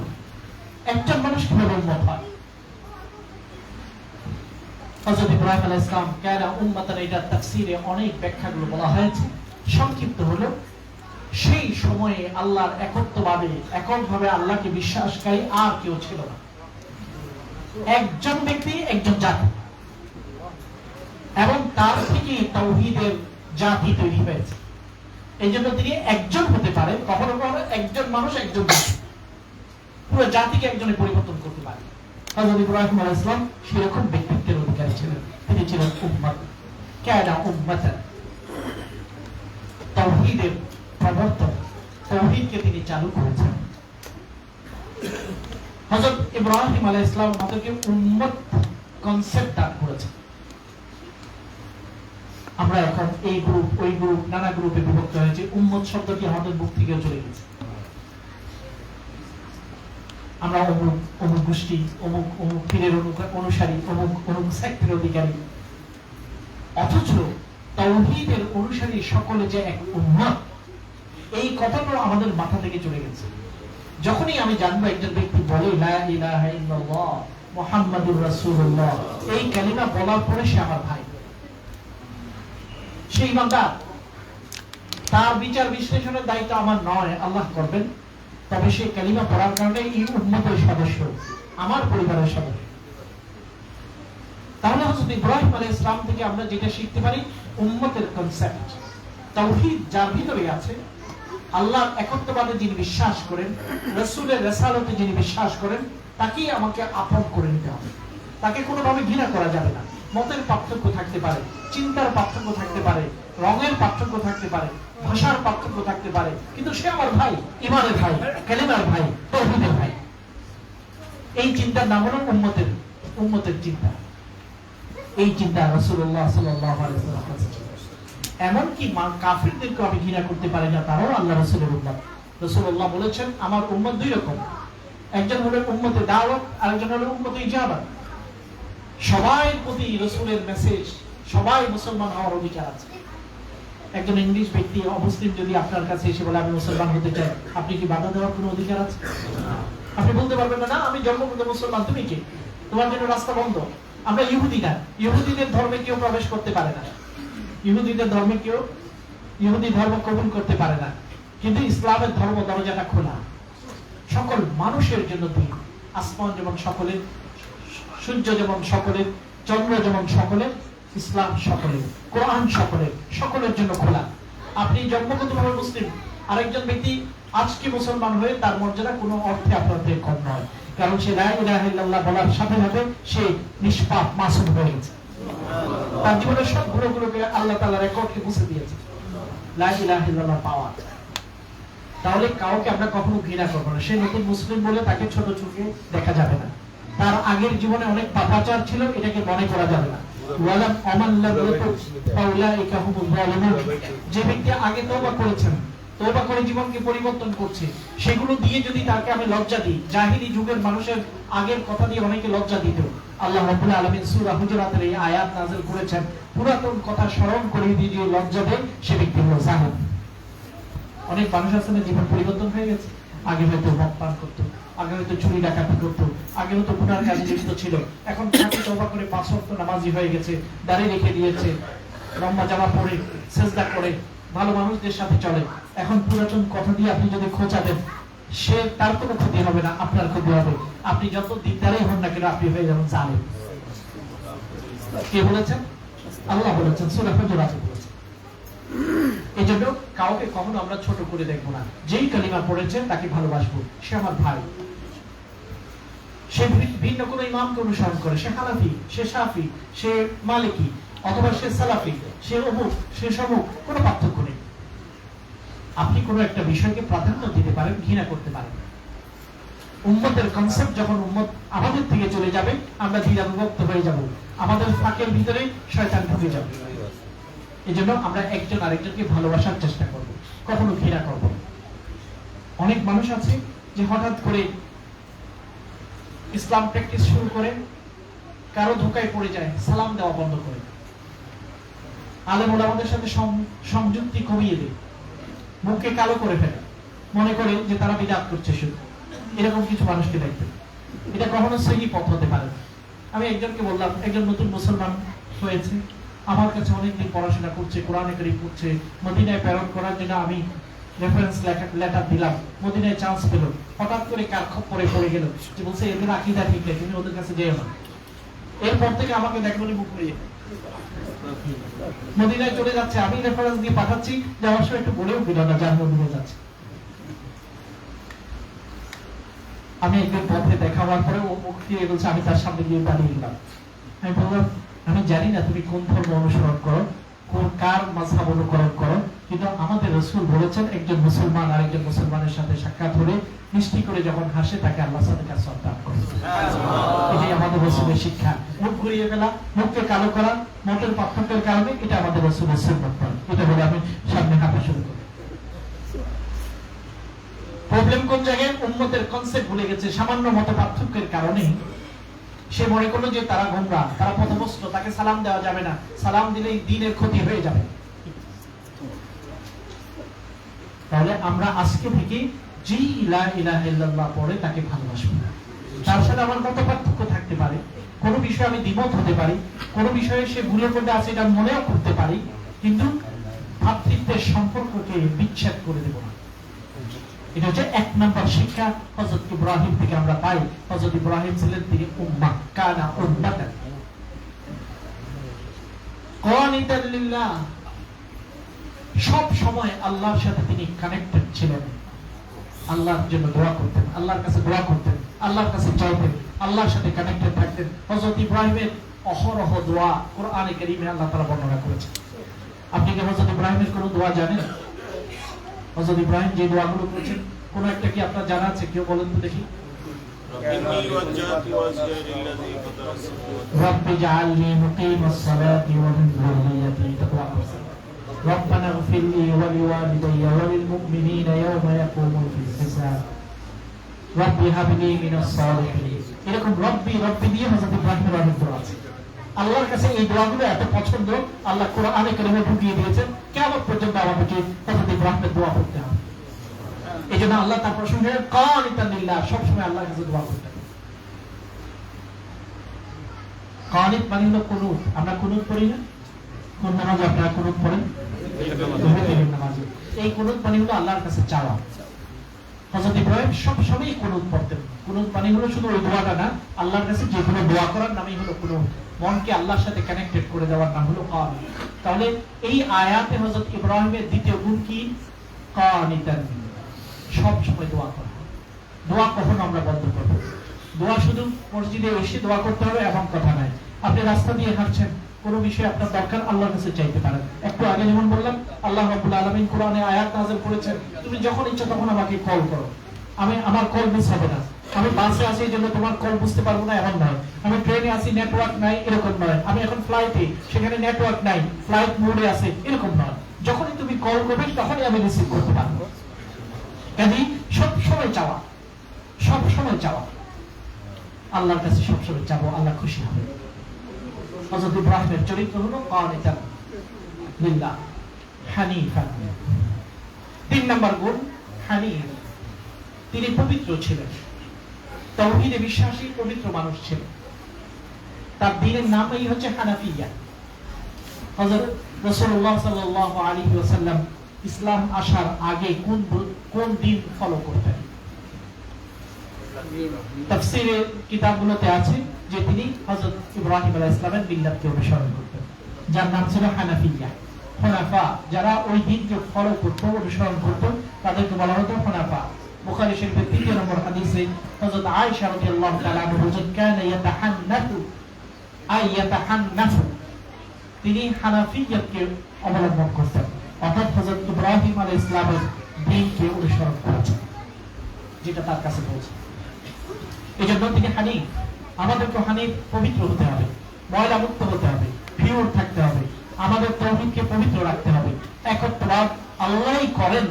একজন মানুষ কিভাবে উম্মত হয়? হযরত ইব্রাহিম আলাইহিস সালাম কানা উম্মাতান, এটা তাফসীরে অনেক ব্যাখ্যাগুলো বলা হয়েছে। সংক্ষিপ্ত হলো, সেই সময়ে আল্লাহর এককভাবে আল্লাহকে বিশ্বাসকারী আর কেউ ছিল না। একজন ব্যক্তি, একজন জাতি, এবং তার থেকে তাওহীদের জাতি তৈরি হয়েছে। এই জন্য তিনি একজন হতে পারেন, কখনো কখনো একজন মানুষ, একজন জাতি, পুরো জাতিকে একজনে পরিবর্তন করতে পারে। হযরত ইব্রাহিম আলাইহিস সালাম সেরকম ব্যক্তিত্বের অধিকারী ছিলেন। তিনি ছিলেন উম্মত, কানা উম্মাতান, তাওহীদের প্রবর্তক, তাওহীদকে তিনি চালু করেছেন। হযরত ইব্রাহিম আলাইহিস সালাম আমাদেরকে উম্মত কনসেপ্ট দান করেছেন। আমরা এখন এই গ্রুপ, ওই গ্রুপ, নানা গ্রুপে বিভক্ত হয়েছে। উম্মত শব্দটি আমাদের মুখ থেকে চলে গেছে। আমরা অমুক গোষ্ঠী, অমুক পীরের অনুসারী, অমুক সেক্টের অধিকারী। অথচ তাওহীদের অনুসারী সকলে যে এক উম্মত, এই কথাটা আমাদের মাথা থেকে চলে গেছে। যখনই আমি জানবো একজন ব্যক্তি বলে লা ইলাহা ইল্লাল্লাহ মুহাম্মাদুর রাসূলুল্লাহ, এই কালিমা বলার পরে সে আমার ভাই, সেই বান্দা, তার বিচার বিশ্লেষণের দায়িত্ব আমার নয়, আল্লাহ করবেন। তবে সেই কালিমা পড়ার কারণে এই উম্মতের সদস্য, আমার পরিবারের সদস্য। তাহলে হযরত ইব্রাহিম আলাইহিস সালাম থেকে আমরা যেটা শিখতে পারি, উম্মতের কনসেপ্ট, তাওহীদ যার ভিতরে আছে, আল্লাহর একত্ববাদে যিনি বিশ্বাস করেন, রাসূলের রিসালাতে যিনি বিশ্বাস করেন, তাকেই আমাকে আপন করে নিতে হবে। তাকে কোনোভাবে ঘৃণা করা যাবে না। মতের পার্থক্য থাকতে পারে, চিন্তার পার্থক্য থাকতে পারে, রঙের পার্থক্য থাকতে পারে, ভাষার পার্থক্য থাকতে পারে, কিন্তু সে আমার ভাই, ঈমানের ভাই, কালিমার ভাই, তাওহীদের ভাই। এই চিন্তার নাম হলো উম্মতের চিন্তা। এই চিন্তা রাসূলুল্লাহ সাল্লাল্লাহু আলাইহি ওয়াসাল্লাম করেছেন। এমনকি কাফিরদেরকে আমি ঘৃণা করতে পারি না, তারাও আল্লাহ রাসূলের উম্মত। রাসূলুল্লাহ বলেছেন আমার উম্মত দুই রকম, একজন হলো উম্মতে দাওয়াত, আরেকজন হলো উম্মতে ইজাবাত। সবাই প্রতি রাসূলের মেসেজ, সবাই মুসলমান হওয়ার অধিকার আছে। একজন ইংলিশ ব্যক্তি, অমুসলিম যদি আপনার কাছে এসে বলে আমি মুসলমান হতে চাই, আপনি কি বাধা দেওয়ার কোনো অধিকার আছে? আপনি বলতে পারবেন না, আমি জন্মগত মুসলমান, তুমি কি, তোমার জন্য রাস্তা বন্ধ। আমরা ইহুদি না, ইহুদিদের ধর্মে কেউ প্রবেশ করতে পারে না, ইহুদিদের ধর্মে কেউ ইহুদি ধর্ম কবুল করতে পারে না। কিন্তু ইসলামের ধর্ম দরজাটা খোলা, সকল মানুষের জন্য। দিন, আসমান যেমন সকলের, সূর্য যেমন সকলের, চন্দ্র যেমন সকলের, ইসলাম সকলের, কোরআন সকলের, সকলের জন্য খোলা। আপনি জন্মগতভাবে মুসলিম, আরেকজন ব্যক্তি আজকে মুসলমান হয়ে তার মর্যাদা কোনো অর্থে আপনার থেকে কম নয়, কারণ সে লা ইলাহা ইল্লাল্লাহ বলার সাথে সাথে সে নিষ্পাপ, মাসুম হয়ে গেছে। তার জীবনের সব গুণগুলোকে আল্লাহ তাআলা রেকর্ডকে মুছে দিয়েছে লা ইলাহা ইল্লাল্লাহ পাওয়া। তাহলে কাউকে আমরা কখনো ঘৃণা করবো না। সে নতুন মুসলিম বলে তাকে ছোট চোখে দেখা যাবে না। তার আগের জীবনে অনেক পাপাচার ছিল, এটাকে মনে করা যাবে না। যে ব্যক্তি আগে তওবা করেছেন, তওবা করে জীবনকে পরিবর্তন করছে, সেগুলো দিয়ে যদি তাকে আমি লজ্জা দিই, জাহিলি যুগের মানুষের আগের কথা দিয়ে অনেকে লজ্জা দিত। আল্লাহ রাব্বুল আলামিন সূরা হুজুরাতের এই আয়াত নাযিল করেছেন, পুরাতন কথা স্মরণ করে দিয়ে লজ্জা দেয়, সে ব্যক্তি হলো জাহিল। অনেক মানুষ আছে না জীবন পরিবর্তন হয়ে গেছে, আগে হয়তো মদ পান করতো, আগে হয়তো চুরি ডাকাতি করতো, আগে হয়তো গুনার কাজে লিপ্ত ছিল, এখন তাকে তওবা করে 5 ওয়াক্ত নামাজি হয়ে গেছে, দাড়ি রেখে দিয়েছে, লম্বা জামা পরে সেজদা করে ভালো মানুষদের সাথে চলে। এখন পুরাতন কথা দিয়ে আপনি যদি খোঁচা দেন, সে তার কোনো ক্ষতি হবে না, আপনার ক্ষতি হবে। আপনি যত দিকদারই হন না কেন, আপনি হয়ে যাবেন জালেম। কে বলেছেন? আল্লাহ বলেছেন, সূরা হুজুরাতে বলেছেন। এই জন্য কাউকে কখনো আমরা ছোট করে দেখবো না। যেই কালিমা পড়েছে তাকে ভালোবাসবো, সে আমার ভাই। সে ভিন্ন কোনো ইমামকে অনুসরণ করে, সে হানাফি, সে শাফি, সে মালিকি, অথবা সে সালাফি, সে অমুক, সে সমুক, কোনো পার্থক্য নেই। আপনি কোনো একটা বিষয়কে প্রাধান্য দিতে পারেন, ঘৃণা করতে পারেন। উম্মতের কনসেপ্ট যখন উম্মত আমাদের থেকে চলে যাবে, আমরা দ্বিধা বিভক্ত হয়ে যাব, আমাদের ফাঁকের ভিতরে শয়তান ঢুকে যাবে। এই জন্য আমরা একজন আরেকজনকে ভালোবাসার চেষ্টা করব, কখনো ঘৃণা করব। অনেক মানুষ আছে যে হঠাৎ করে ইসলাম প্র্যাকটিস শুরু করে, কারো ধোকায় পড়ে যায়, সালাম দেওয়া বন্ধ করে, আলেম ওলামাদের সাথে সংযুক্তি কমিয়ে দেয়, মুখকে কালো করে ফেলে, মনে করে যে তারা বিদআত করছে। শুধু এরকম কিছু মানুষকে দেখবেন, এটা কখনো সহি পথ হতে পারে না। আমি একজনকে বললাম, একজন নতুন মুসলমান হয়েছে, আমার কাছে অনেকদিন পড়াশোনা করছে, কোরআনে কারীম পড়ছে, মদিনায় প্রেরণ করার জন্য আমি রেফারেন্স লেটার দিলাম, মদিনায় চান্স পেল, হঠাৎ করে কার খপ্পরে পড়ে গেল যে বলছে এদের আকীদা ঠিক নেই, তুমি ওদের কাছে যেও না। এরপর থেকে আমাকে দেখবনি মুখ করিয়ে মদিনায় চলে যাচ্ছে, আমি রেফারেন্স দিয়ে পাঠাচ্ছি, যাওয়ার সময় একটু বলেও দিল না যার মদিনায় যাচ্ছে। আমি একদিন পথে দেখা হওয়ার পরে ও মুখ দিয়ে বলছে, আমি তার সামনে গিয়ে দাঁড়িয়ে গেলাম। আমি বললাম, আমি জানি না তুমি কোন ধর্ম অনুসরণ করো, কোন কার মাযহাব অনুকরণ করো, কিন্তু আমাদের রাসূল বলেছেন একজন মুসলমান আরেকজন মুসলমানের সাথে সাক্ষাৎ হলে মিষ্টি করে যখন হাসে তাকে আল্লাহ সাদাকা সওয়াব করে। এটাই আমাদের রাসূলের শিক্ষা। মুখ ঘুরিয়ে ফেলা, মুখকে কালো করা, মতের পার্থক্যের কারণে, এটা আমাদের রাসূলের সুন্নাত নয়। এটা বলে আমি সামনে হাঁটা শুরু করি। প্রবলেম কোন জায়গায়? উম্মতের কনসেপ্ট ভুলে গেছে, সামান্য মত পার্থক্যের কারণে সে মনে করলো যে তারা গোমরা, তারা পথভ্রষ্ট, তাকে সালাম দেওয়া যাবে না, সালাম দিলেই দ্বীনের ক্ষতি হয়ে যাবে। তাহলে আমরা আজকে থেকে যে লা ইলাহা ইল্লাল্লাহ পড়ে তাকে ভালোবাসবো। তার সাথে আমার মত পার্থক্য থাকতে পারে, কোনো বিষয়ে আমি দ্বিমত হতে পারি, কোনো বিষয়ে সে ভুলের মধ্যে আছে এটা মনেও করতে পারি, কিন্তু ভ্রাতৃত্বের সম্পর্ককে বিচ্ছেদ করে দেব না। এটা হচ্ছে 1 নম্বর শিক্ষা হযরত ইব্রাহিম থেকে আমরা পাই। হযরত ইব্রাহিম ছিলেন তিনি উম্মাহ, কানা উম্মাতান কানিতান লিল্লাহ। সব সময় আল্লাহর সাথে তিনি কানেক্টেড ছিলেন, আল্লাহর জন্য দোয়া করতেন, আল্লাহর কাছে দোয়া করতেন, আল্লাহর কাছে চাইতেন, আল্লাহর সাথে কানেক্টেড থাকতেন। হযরত ইব্রাহিমের অহরহ দোয়া কোরআনে কারীমে আল্লাহ তাআলা বর্ণনা করেছেন। আপনি কি হযরত ইব্রাহিমের কোন দোয়া জানেন? হযরত ইব্রাহিম যে দোয়াগুলো করেছেন, কোন একটা কি আপনার জানা আছে? কেউ বলেন তো দেখি। রব্বি জাআলনি মুকিমাস সালাতি ওয়া মিন যুররিয়্যাতি, তাকওয়া করছেন। রব্বানা ইগফিরলি ওয়া লিওয়ালিদাইয়া ওয়া লিল মুমিনিনা ইয়াওমা ইয়াকুমুল হিসাব, রব্বি হাবলি মিনাস সালিহিন। এরকম রব্বি রব্বি দিয়ে হযরত ইব্রাহিমের অনেক দোয়া আছে। আল্লাহর কাছে এই দোয়াগুলো এত পছন্দ, আল্লাহ কোরআনে কারীমে ঢুকিয়ে দিয়েছেন, কিয়ামত পর্যন্ত আমাদেরকে হযরত ইব্রাহিমের দোয়া করতে হবে। এজন্য আল্লাহ তার প্রশংসা কানিতান লিল্লাহ, সব সময় আল্লাহর কাছে দোয়া করতে হবে। কানিত মানে হলো কুনুত। আমরা কুনুত পড়ি না? কোন নামাজে আপনারা কুনুত পড়েন? দুহরের নামাজে। এই কুনুত মানে হলো আল্লাহর কাছে চাওয়া। হযরত ইব্রাহিম সব সময় কুনুত পড়তেন। কুনুত মানে হলো শুধু ওই দোয়াটা না, আল্লাহর কাছে যে কোনো দোয়া করার নামই হলো কুনুত। মনকে আল্লাহর সাথে কানেক্টেড করে দেওয়ার নাম হলো কানিত। তাহলে এই আয়াতে হযরত ইব্রাহিমের দ্বিতীয় গুণ কি? কানিতান, সব সময় দোয়া করা। দোয়া কখনো আমরা বন্ধ করব? দোয়া শুধু মসজিদে এসে দোয়া করতে হবে এমন কথা নাই। আপনি রাস্তা দিয়ে হাঁটছেন, কোনো বিষয়ে আপনার দরকার, আল্লাহর কাছে চাইতে পারেন। একটু আগে যেমন বললাম, আল্লাহ রাব্বুল আলামিন কোরআনে আয়াত নাযিল করেছেন, তুমি যখন ইচ্ছা তখন আমাকে কল করো, আমার কল মিস হবে না। আমি বাসে আছি এই জন্য তোমার কল বুঝতে পারবো না এমন নয়, আমি ট্রেনে আছি নেটওয়ার্ক নাই এরকম নয়, আমি এখন ফ্লাইটে সেখানে নেটওয়ার্ক নাই, ফ্লাইট মোডে আছে এরকম নয়। যখনই তুমি কল করবে তখনই আমি রিসিভ করতে পারবো। কাজেই সব সময় চাওয়া, সব সময় চাওয়া, আল্লাহর কাছে সব সময় চাবো, আল্লাহ খুশি হবে। হযরত ইব্রাহিমের চরিত্র হলো কানিতান লিল্লাহ হানিফান। 3 নম্বর গুণ হানিফ, তিনি পবিত্র ছিলেন, তাওহীদে বিশ্বাসী পবিত্র মানুষ ছিলেন। তার দ্বীনের নামই হচ্ছে হানাফিয়া। হযরত রাসূলুল্লাহ সাল্লাল্লাহু আলাইহি ওয়াসাল্লাম ইসলাম আসার আগে কোন দিন ফলো করতেন? তাফসীরের কিতাবগুলোতে আছে যে তিনি হযরত ইব্রাহিম আলাইহিস সালামের মিল্লাতকে অনুসরণ করতেন, যার নাম ছিল হানাফিয়া। হুনাফা, যারা ওই দিনকে ফলো করত, অনুসরণ করত, তাদেরকে বলা হতো হুনাফা। বুখারী শরীফের 3 নম্বর হাদিসে হযরত আয়েশা রাদিয়াল্লাহু তাআলা আনহা বলেন, কানা ইয়াতাহান্নাফু, তিনি হানাফিয়্যতকে অবলম্বন করতেন, অর্থাৎ হযরত ইব্রাহিম আলাইহিস সালামের দ্বীনকে অনুসরণ করেছেন, যেটা তার কাছে পৌঁছে। এজন্য তিনি হানিফ। আমাদেরকে হানিফ, পবিত্র হতে হবে, ময়লা মুক্ত হতে হবে, পিওর থাকতে হবে, আমাদের তাওহীদকে পবিত্র রাখতে হবে। একত্ববাদ আল্লাহই করেন,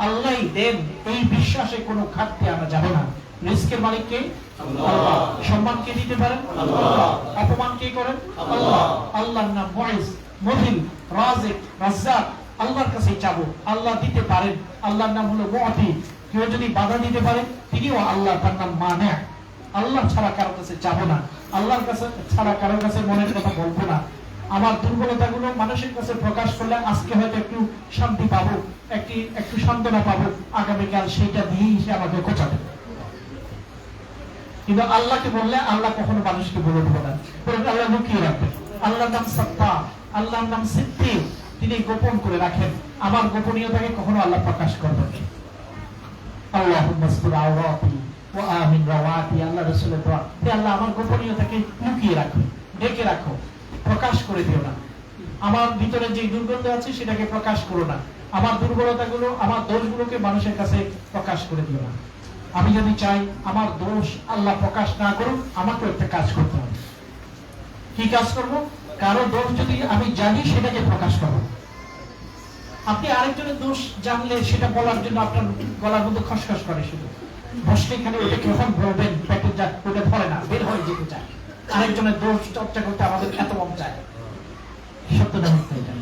আল্লাহই দেন, এই বিশ্বাসে কোনো ঘাটতি আনা যাবে না। রিজকের মালিক কে? আল্লাহ। সম্মান কে দিতে পারেন? আল্লাহ। অপমান কে করেন? আল্লাহ। আল্লাহর নাম মুইজ, মুযিল, রাজিক, রাজ্জাক, আল্লাহর কাছেই চাবো, আল্লাহ দিতে পারেন। আল্লাহর নাম হলো মুআতি, কেউ যদি বাধা দিতে পারে তিনিও আল্লাহ, তার নাম মানে। আল্লাহ ছাড়া কারোর কাছে চাবো না, আল্লাহর কাছে ছাড়া কারোর কাছে মনের কথা বলবো না। আমার দুর্বলতাগুলো মানুষের কাছে প্রকাশ করলে আজকে হয়তো একটু শান্তি পাবো, একটু সান্ত্বনা পাবো, আগামীকাল সেইটা দিয়েই সে আমাকে কোচাবে। কিন্তু আল্লাহকে বললে আল্লাহ কখনো মানুষকে বলে দেবে না, আল্লাহ লুকিয়ে রাখবেন। আল্লাহর নাম সত্তা, আল্লাহর নাম সিদ্দিক, তিনি গোপন করে রাখেন। আমার গোপনীয়তাকে কখনো আল্লাহ প্রকাশ করবেন না। আল্লাহুম্মা আস্তুর আওরাতি ওয়া আমিন রাওয়াতি, আল্লাহ রাসূলের দোয়া, হে আল্লাহ আমার গোপনীয়তাকে লুকিয়ে রাখো, ঢেকে রাখো, প্রকাশ করে দিও না। আমার ভিতরে যে দুর্গন্ধ আছে সেটাকে প্রকাশ করো না। আমার দুর্বলতাগুলো, আমার দোষগুলোকে মানুষের কাছে প্রকাশ করে দিও না। আমি যদি চাই আমার দোষ আল্লাহ প্রকাশ না করুক, আমাকে একটা কাজ করতে হবে। কি কাজ করব? কারো দোষ যদি আমি জানি সেটাকে প্রকাশ করব। আপনি আরেকজনের দোষ জানলে সেটা বলার জন্য আপনার গলার মধ্যে খসখস করে, শুধু বসলে এখানে ওটা কখন বলবেন, পেটে যা ওটা ধরে না, বের হয়ে যেতে চায়। আরেকজনের দোষ চর্চা করতে আমাদের এত মন চায়। সত্য না মিথ্যা এটা?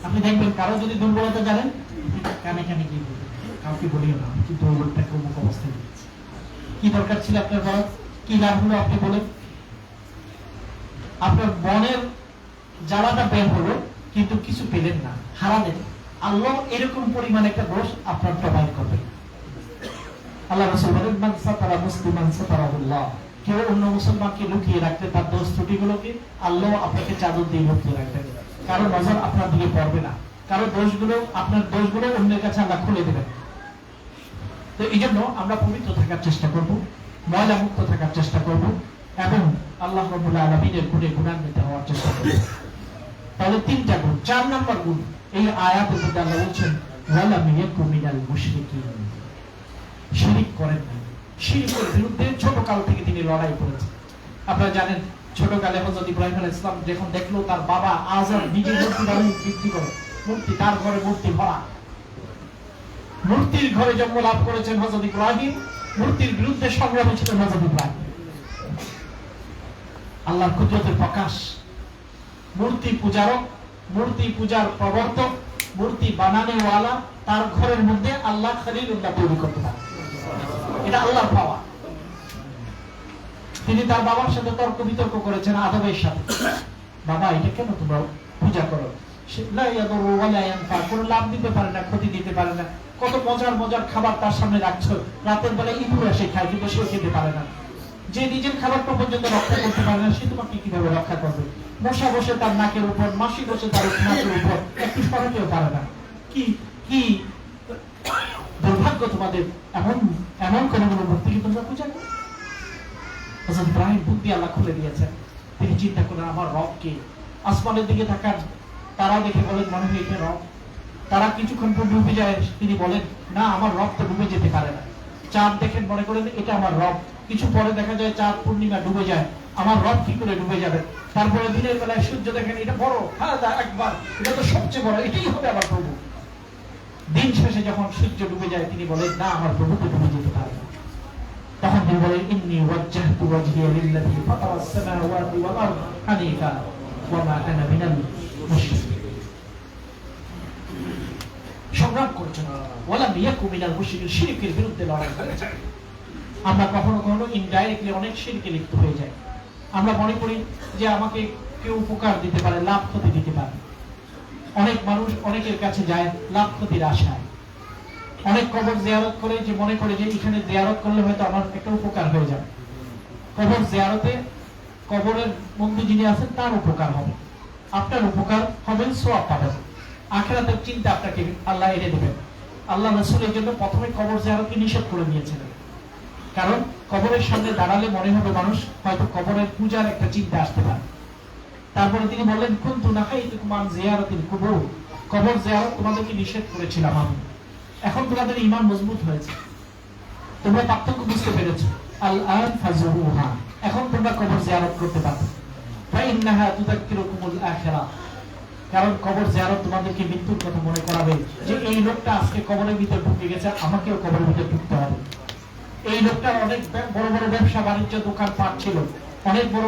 আপনি দেখবেন কারো যদি দুর্বলতা জানেন, কানে কানে কি বলবেন, কাউকে বলিও না, কিন্তু ওই লোকটাকে অমুক অবস্থায় দিয়েছে। কি দরকার ছিল আপনার বলার? কি লাভ হলো আপনি বলেন? আপনার মনের জ্বালাটা বের হলো, কিন্তু কিছু পেলেন না, হারালেন। আল্লাহ এরকম পরিমাণ একটা দোষ আপনার প্রোভাইড করবেন। আল্লাহ রাসূল বলেন, মান সাতারা মুসলিমান সাতারাহুল্লাহ, কেউ অন্য মুসলমানকে লুকিয়ে রাখতে তার দোষ ত্রুটিগুলোকে আল্লাহ আপনাকে চাদর দিয়ে লুকিয়ে রাখবেন। কারো নজর আপনার দিকে পড়বে না, কারো দোষগুলো, আপনার দোষগুলো অন্যের কাছে আল্লাহ খুলে দেবেন। তো এই জন্য আমরা পবিত্র থাকার চেষ্টা করব, ময়লা মুক্ত থাকার চেষ্টা করব, এবং আল্লাহ রাব্বুল আলামিনের গুণে গুণান্বিত হওয়ার চেষ্টা করব। তাহলে 3টা গুণ। 4 নম্বর গুণ, এই আয়াতের মধ্যে আল্লাহ বলছেন, ওয়ালাম ইয়াকু মিনাল মুশরিকিন, শিরক করেন না। শিরকের বিরুদ্ধে ছোটকাল থেকে তিনি লড়াই করেছেন। আপনারা জানেন, ছোটকালে হযরত ইব্রাহিম আলাইহিস সালাম যখন দেখলো তার বাবা আযর নিজে মূর্তি বানিয়ে বিক্রি করে, মূর্তি, তার ঘরে মূর্তি ভরা, মূর্তির ঘরে জন্ম লাভ করেছেন হযরত ইব্রাহিম, মূর্তির বিরুদ্ধে সংগ্রামে ছিলেন হযরত ইব্রাহিম। আল্লাহর কুদরতের প্রকাশ। মূর্তি পূজারক, মূর্তি পূজার প্রবর্তক, মূর্তি বানানোওয়ালা, তার ঘরের মধ্যে আল্লাহ খলিলুল্লাহ তৈরি করতে পারে। এটা আল্লাহর পাওয়া। তিনি তার বাবার সাথে তর্ক বিতর্ক করেছেন, আদমের সাথে। বাবা, এটা কেন তোমরা পূজা করো? কোনো লাভ দিতে পারে না, ক্ষতি দিতে পারে না। কত মজার মজার খাবার তার সামনে রাখছো, রাতের বেলায় ইঁদুর এসে খায়, কিন্তু সে খেতে পারে না। যে নিজের খাবারটা পর্যন্ত রক্ষা করতে পারে না, সে তোমাকে কিভাবে রক্ষা করবে? মশা বসে তার নাকের উপর, মাছি বসে তার নাকের উপর, একটু সরাতেও পারে না। কি কি দুর্ভাগ্য তোমাদের! এমন কোন মূর্তিকে তোমরা পূজা করো? হযরত ইব্রাহিম বুদ্ধি আল্লাহ খুলে দিয়েছেন। তিনি চিন্তা করেন, আমার রব কে? আসমানের দিকে তাকান, তারা দেখে বলেন, মনে হয় এটা রব। তারা কিছুক্ষণ পর ডুবে যায়, তিনি বলেন, না, আমার রব তো ডুবে যেতে পারে না। চাঁদ দেখেন, মনে করেন এটা আমার রব। কিছু পরে দেখা যায় চাঁদ পূর্ণিমা ডুবে যায়, আমার রব কি করে ডুবে যাবে? তারপরে দিনের বেলায় সূর্য দেখেন, এটা বড়, হাদা একবার, এটা তো সবচেয়ে বড়, এটাই হবে আমার প্রভু। দিন শেষে যখন সূর্য ডুবে যায়, তিনি বলেন, না, আমার প্রভু তো ডুবে যেতে পারে না। তখন তিনি বলেন, ইন্নী ওয়াজ্জাহতু ওয়াজহিয়া লিল্লাযী ফাতারাস সামাওয়াতি ওয়াল আরদ হানিফা ওয়া মা আনা মিনাল মুশরিকিন। সংগ্রাম করেছেন, ওয়ালাম ইয়াকু মিনাল মুশরিকিন, শিরকের বিরুদ্ধে লড়াই করেছেন। আমরা কখনো কখনো ইনডাইরেক্টলি অনেক শিরকে লিপ্ত হয়ে যাই। আমরা মনে করি যে আমাকে কেউ উপকার দিতে পারে, লাভ ক্ষতি দিতে পারে। অনেক মানুষ অনেকের কাছে যায় লাভ ক্ষতির আশায়। অনেক কবর জিয়ারত করে যে মনে করে যে এখানে জিয়ারত করলে হয়তো আমার একটা উপকার হয়ে যাবে। কবর জিয়ারতে কবরের বন্ধু যিনি আছেন তার উপকার হবে, আপনার উপকার হবে, সওয়াব পাবেন। আখিরাতের চিন্তা আপনাকে আল্লাহ এনে দেবেন। আল্লাহ রাসূল এর জন্য প্রথমে কবর জিয়ারতকে নিষেধ করে দিয়েছিলেন, কারণ কবরের সামনে দাঁড়ালে মনে হবে মানুষ হয়তো কবরের পূজার একটা চিন্তা আসতে পারে। তারপরে তিনি বললেন, কুনতু নাহাইতুকুম আন জিয়ারাতিল কুবুর, কবর জিয়ারত তোমাদেরকে নিষেধ করেছিলাম আমি। এখন তোমাদের ঈমান মজবুত হয়েছে, তোমরা পার্থক্য বুঝতে পেরেছো। আল আন ফাজুরুহা, এখন তোমরা কবর জিয়ারত করতে পারো। ফাইন্নাহা তুযাক্কিরুকুমুল আখিরাহ, কারণ কবর জিয়ারত তোমাদেরকে মৃত্যুর কথা মনে করাবে, যে এই লোকটা আজকে কবরের ভিতরে ঢুকে গেছে, আমাকেও কবরের ভিতরে ঢুকতে হবে। এই লোকটার অনেক বড় বড় ব্যবসা বাণিজ্য দোকান পাট ছিল, অনেক বড়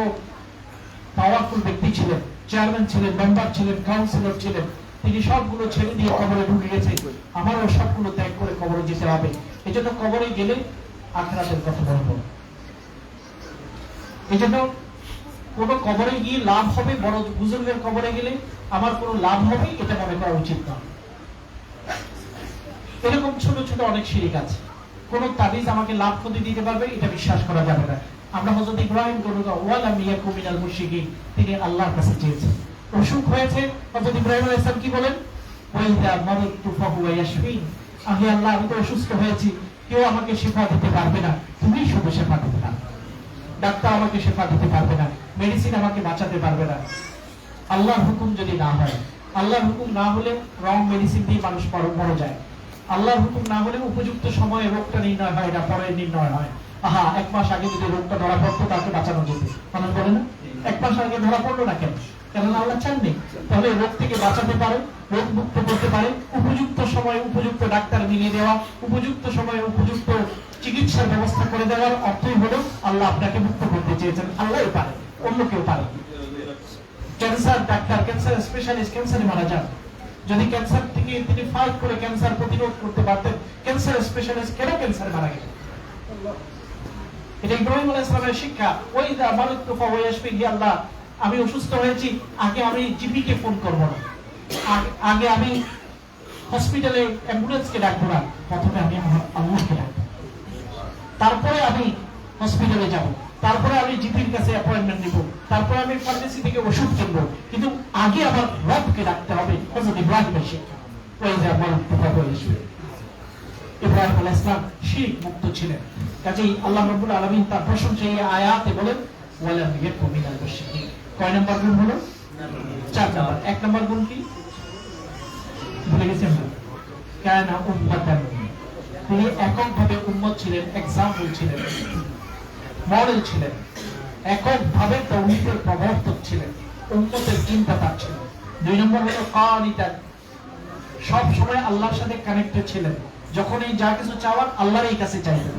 পাওয়ারফুল ব্যক্তি ছিলেন, চেয়ারম্যান ছিলেন, মেম্বার ছিলেন, কাউন্সিলর ছিলেন, তিনি সবগুলো ছেড়ে দিয়ে কবরে ঢুকে গেছে, আমারও সবগুলো ত্যাগ করে কবরে যেতে হবে। এই জন্য কবরে গেলে আখিরাতের কথা বলবো। এই জন্য কোনো কবরে গিয়ে লাভ হবে, বড় বুজুর্গের কবরে গেলে আমার কোনো লাভ হবে, এটা মনে করা উচিত নয়। এরকম ছোট ছোট অনেক শিরক আছে। কোন তাবিজ আমাকে লাভ ক্ষতি দিতে পারবে, এটা বিশ্বাস করা যাবে না। আমরা হযরত ইব্রাহিম ওয়ালাম ইয়াকু মিনাল মুশরিকিন, তিনি আল্লাহর কাছে চেয়েছেন। অসুখ হয়েছে, হযরত ইব্রাহিম আলাইহিস সালাম কি বলেন? ওয়াইদা মারাতু ফাহুয়া ইয়াশফিন, আমি আল্লাহ, আমি তো অসুস্থ হয়েছি, কেউ আমাকে শিফা দিতে পারবে না, তুমি শুধু শিফা দিতে পারবে। ডাক্তার আমাকে শিফা দিতে পারবে না, মেডিসিন আমাকে বাঁচাতে পারবে না। আল্লাহর হুকুম যদি না হয়, আল্লাহর হুকুম না হলে রং মেডিসিন দিয়ে মানুষ মরে যায়। আল্লাহর হুকুম না হলে উপযুক্ত সময়ে রোগটা নির্ণয় হয় না, পরে নির্ণয় হয়। আহা, 1 মাস আগে যদি রোগটা ধরা পড়তো তাকে বাঁচানো যেত, মানুষ বলে না 1 মাস আগে ধরা পড়লো না কেন? কারণ আল্লাহ চাননি। তাহলে রোগ থেকে বাঁচাতে পারে, রোগ মুক্ত করতে পারে, উপযুক্ত সময়ে উপযুক্ত ডাক্তার মিলিয়ে দেওয়া, উপযুক্ত সময়ে উপযুক্ত চিকিৎসার ব্যবস্থা করে দেওয়ার অর্থই হলো আল্লাহ আপনাকে মুক্ত করতে চেয়েছেন। আল্লাহই পারে, অন্য কেউ পারে। ক্যান্সার ডাক্তার, ক্যান্সার স্পেশালিস্ট ক্যান্সারে মারা যান। যদি ক্যান্সার থেকে তিনি ফাইট করে ক্যান্সার প্রতিরোধ করতে পারতেন, ক্যান্সার স্পেশালিস্ট কেন ক্যান্সারে মারা গেলেন? এটা ইব্রাহিম আলাইহিস সালামের শিক্ষা। ওয়াইদা মারাতু ফাহুয়া ইয়াশফিন, হে আল্লাহ, আমি অসুস্থ হয়েছি, আগে আমি জিপি কে ফোন করব না, আগে আমি হসপিটালে অ্যাম্বুলেন্সকে ডাকবো না, প্রথমে আমি আমার আল্লাহকে ডাকবো, তারপরে আমি হসপিটালে যাব, তারপরে আমি জিপির কাছে অ্যাপয়েন্টমেন্ট নিব, তারপরে আমি ফার্মেসি থেকে ওষুধ কিনবো, কিন্তু আগে আমার রবকে ডাকতে হবে। হযরত ইব্রাহিমের শিক্ষা। ওয়াইদা মারাতু ফাহুয়া ইয়াশফিন। ইব্রাহিম আলাইহিস সালাম শিরক মুক্ত ছিলেন। কাজেই আল্লাহ রাব্বুল আলামিন তার প্রশংসা এই আয়াতে বলেন, ওয়ালাম ইয়াকু মিনাল মুশরিকিন। কয় নাম্বার গুণ হলো? 4 নাম্বার। 1 নাম্বার গুণ কি ভুলে গেছেন? কানা উম্মাতান, তিনি এককভাবে উম্মত ছিলেন, এক্সাম্পল ছিলেন, মডেল ছিলেন, এককভাবে তাওহীদের প্রবর্তক ছিলেন, উম্মতের চিন্তাধারা ছিলেন। 2 নম্বর হলো কানিতান, সব সময় আল্লাহর সাথে কানেক্টেড ছিলেন, যখনই যা কিছু চাওয়ার আল্লাহরই কাছে চাইতেন।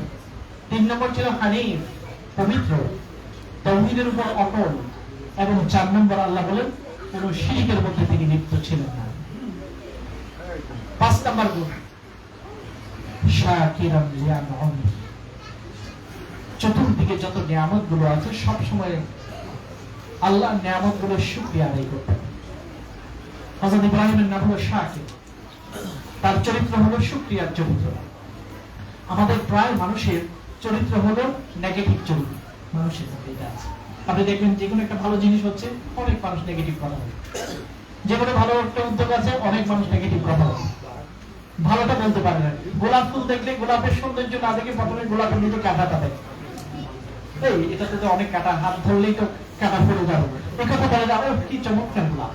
3 নম্বর ছিল হানিফ, পবিত্র, তাওহীদের উপর অটল। এবং 4 নম্বর আল্লাহ বলেন কোন শিরকের মধ্যে তিনি লিপ্ত ছিলেন না। 5 নম্বর গুণ শাকিরান লিআনউমি, চতুর্দিকে যত নিয়ামত গুলো আছে সব সময় আল্লাহর নিয়ামত গুলোর শুকরিয়া আদায় করতেন। হযরত ইব্রাহিমের নাম হলো শাকির, তার চরিত্র হলো শুকরিয়ার চরিত্র। আমাদের প্রায় মানুষের চরিত্র হলো নেগেটিভ চরিত্র, মানুষের মধ্যে এটা আছে। আপনি দেখবেন যে কোনো একটা ভালো জিনিস হচ্ছে, অনেক মানুষ নেগেটিভ কথা বলে। যে কোনো ভালো একটা উদ্যোগ আছে, অনেক মানুষ নেগেটিভ কথা বলে, ভালোটা বলতে পারে না। গোলাপ ফুল দেখলে গোলাপের সৌন্দর্য না দেখে প্রথমে গোলাপের নিচে কাঁটাটা দেয়, এই এটাতে তো অনেক কাঁটা, হাত ধরলেই তো কাঁটা পড়ে যাবে, এই কথা বলে না, কি চমৎকার গোলাপ,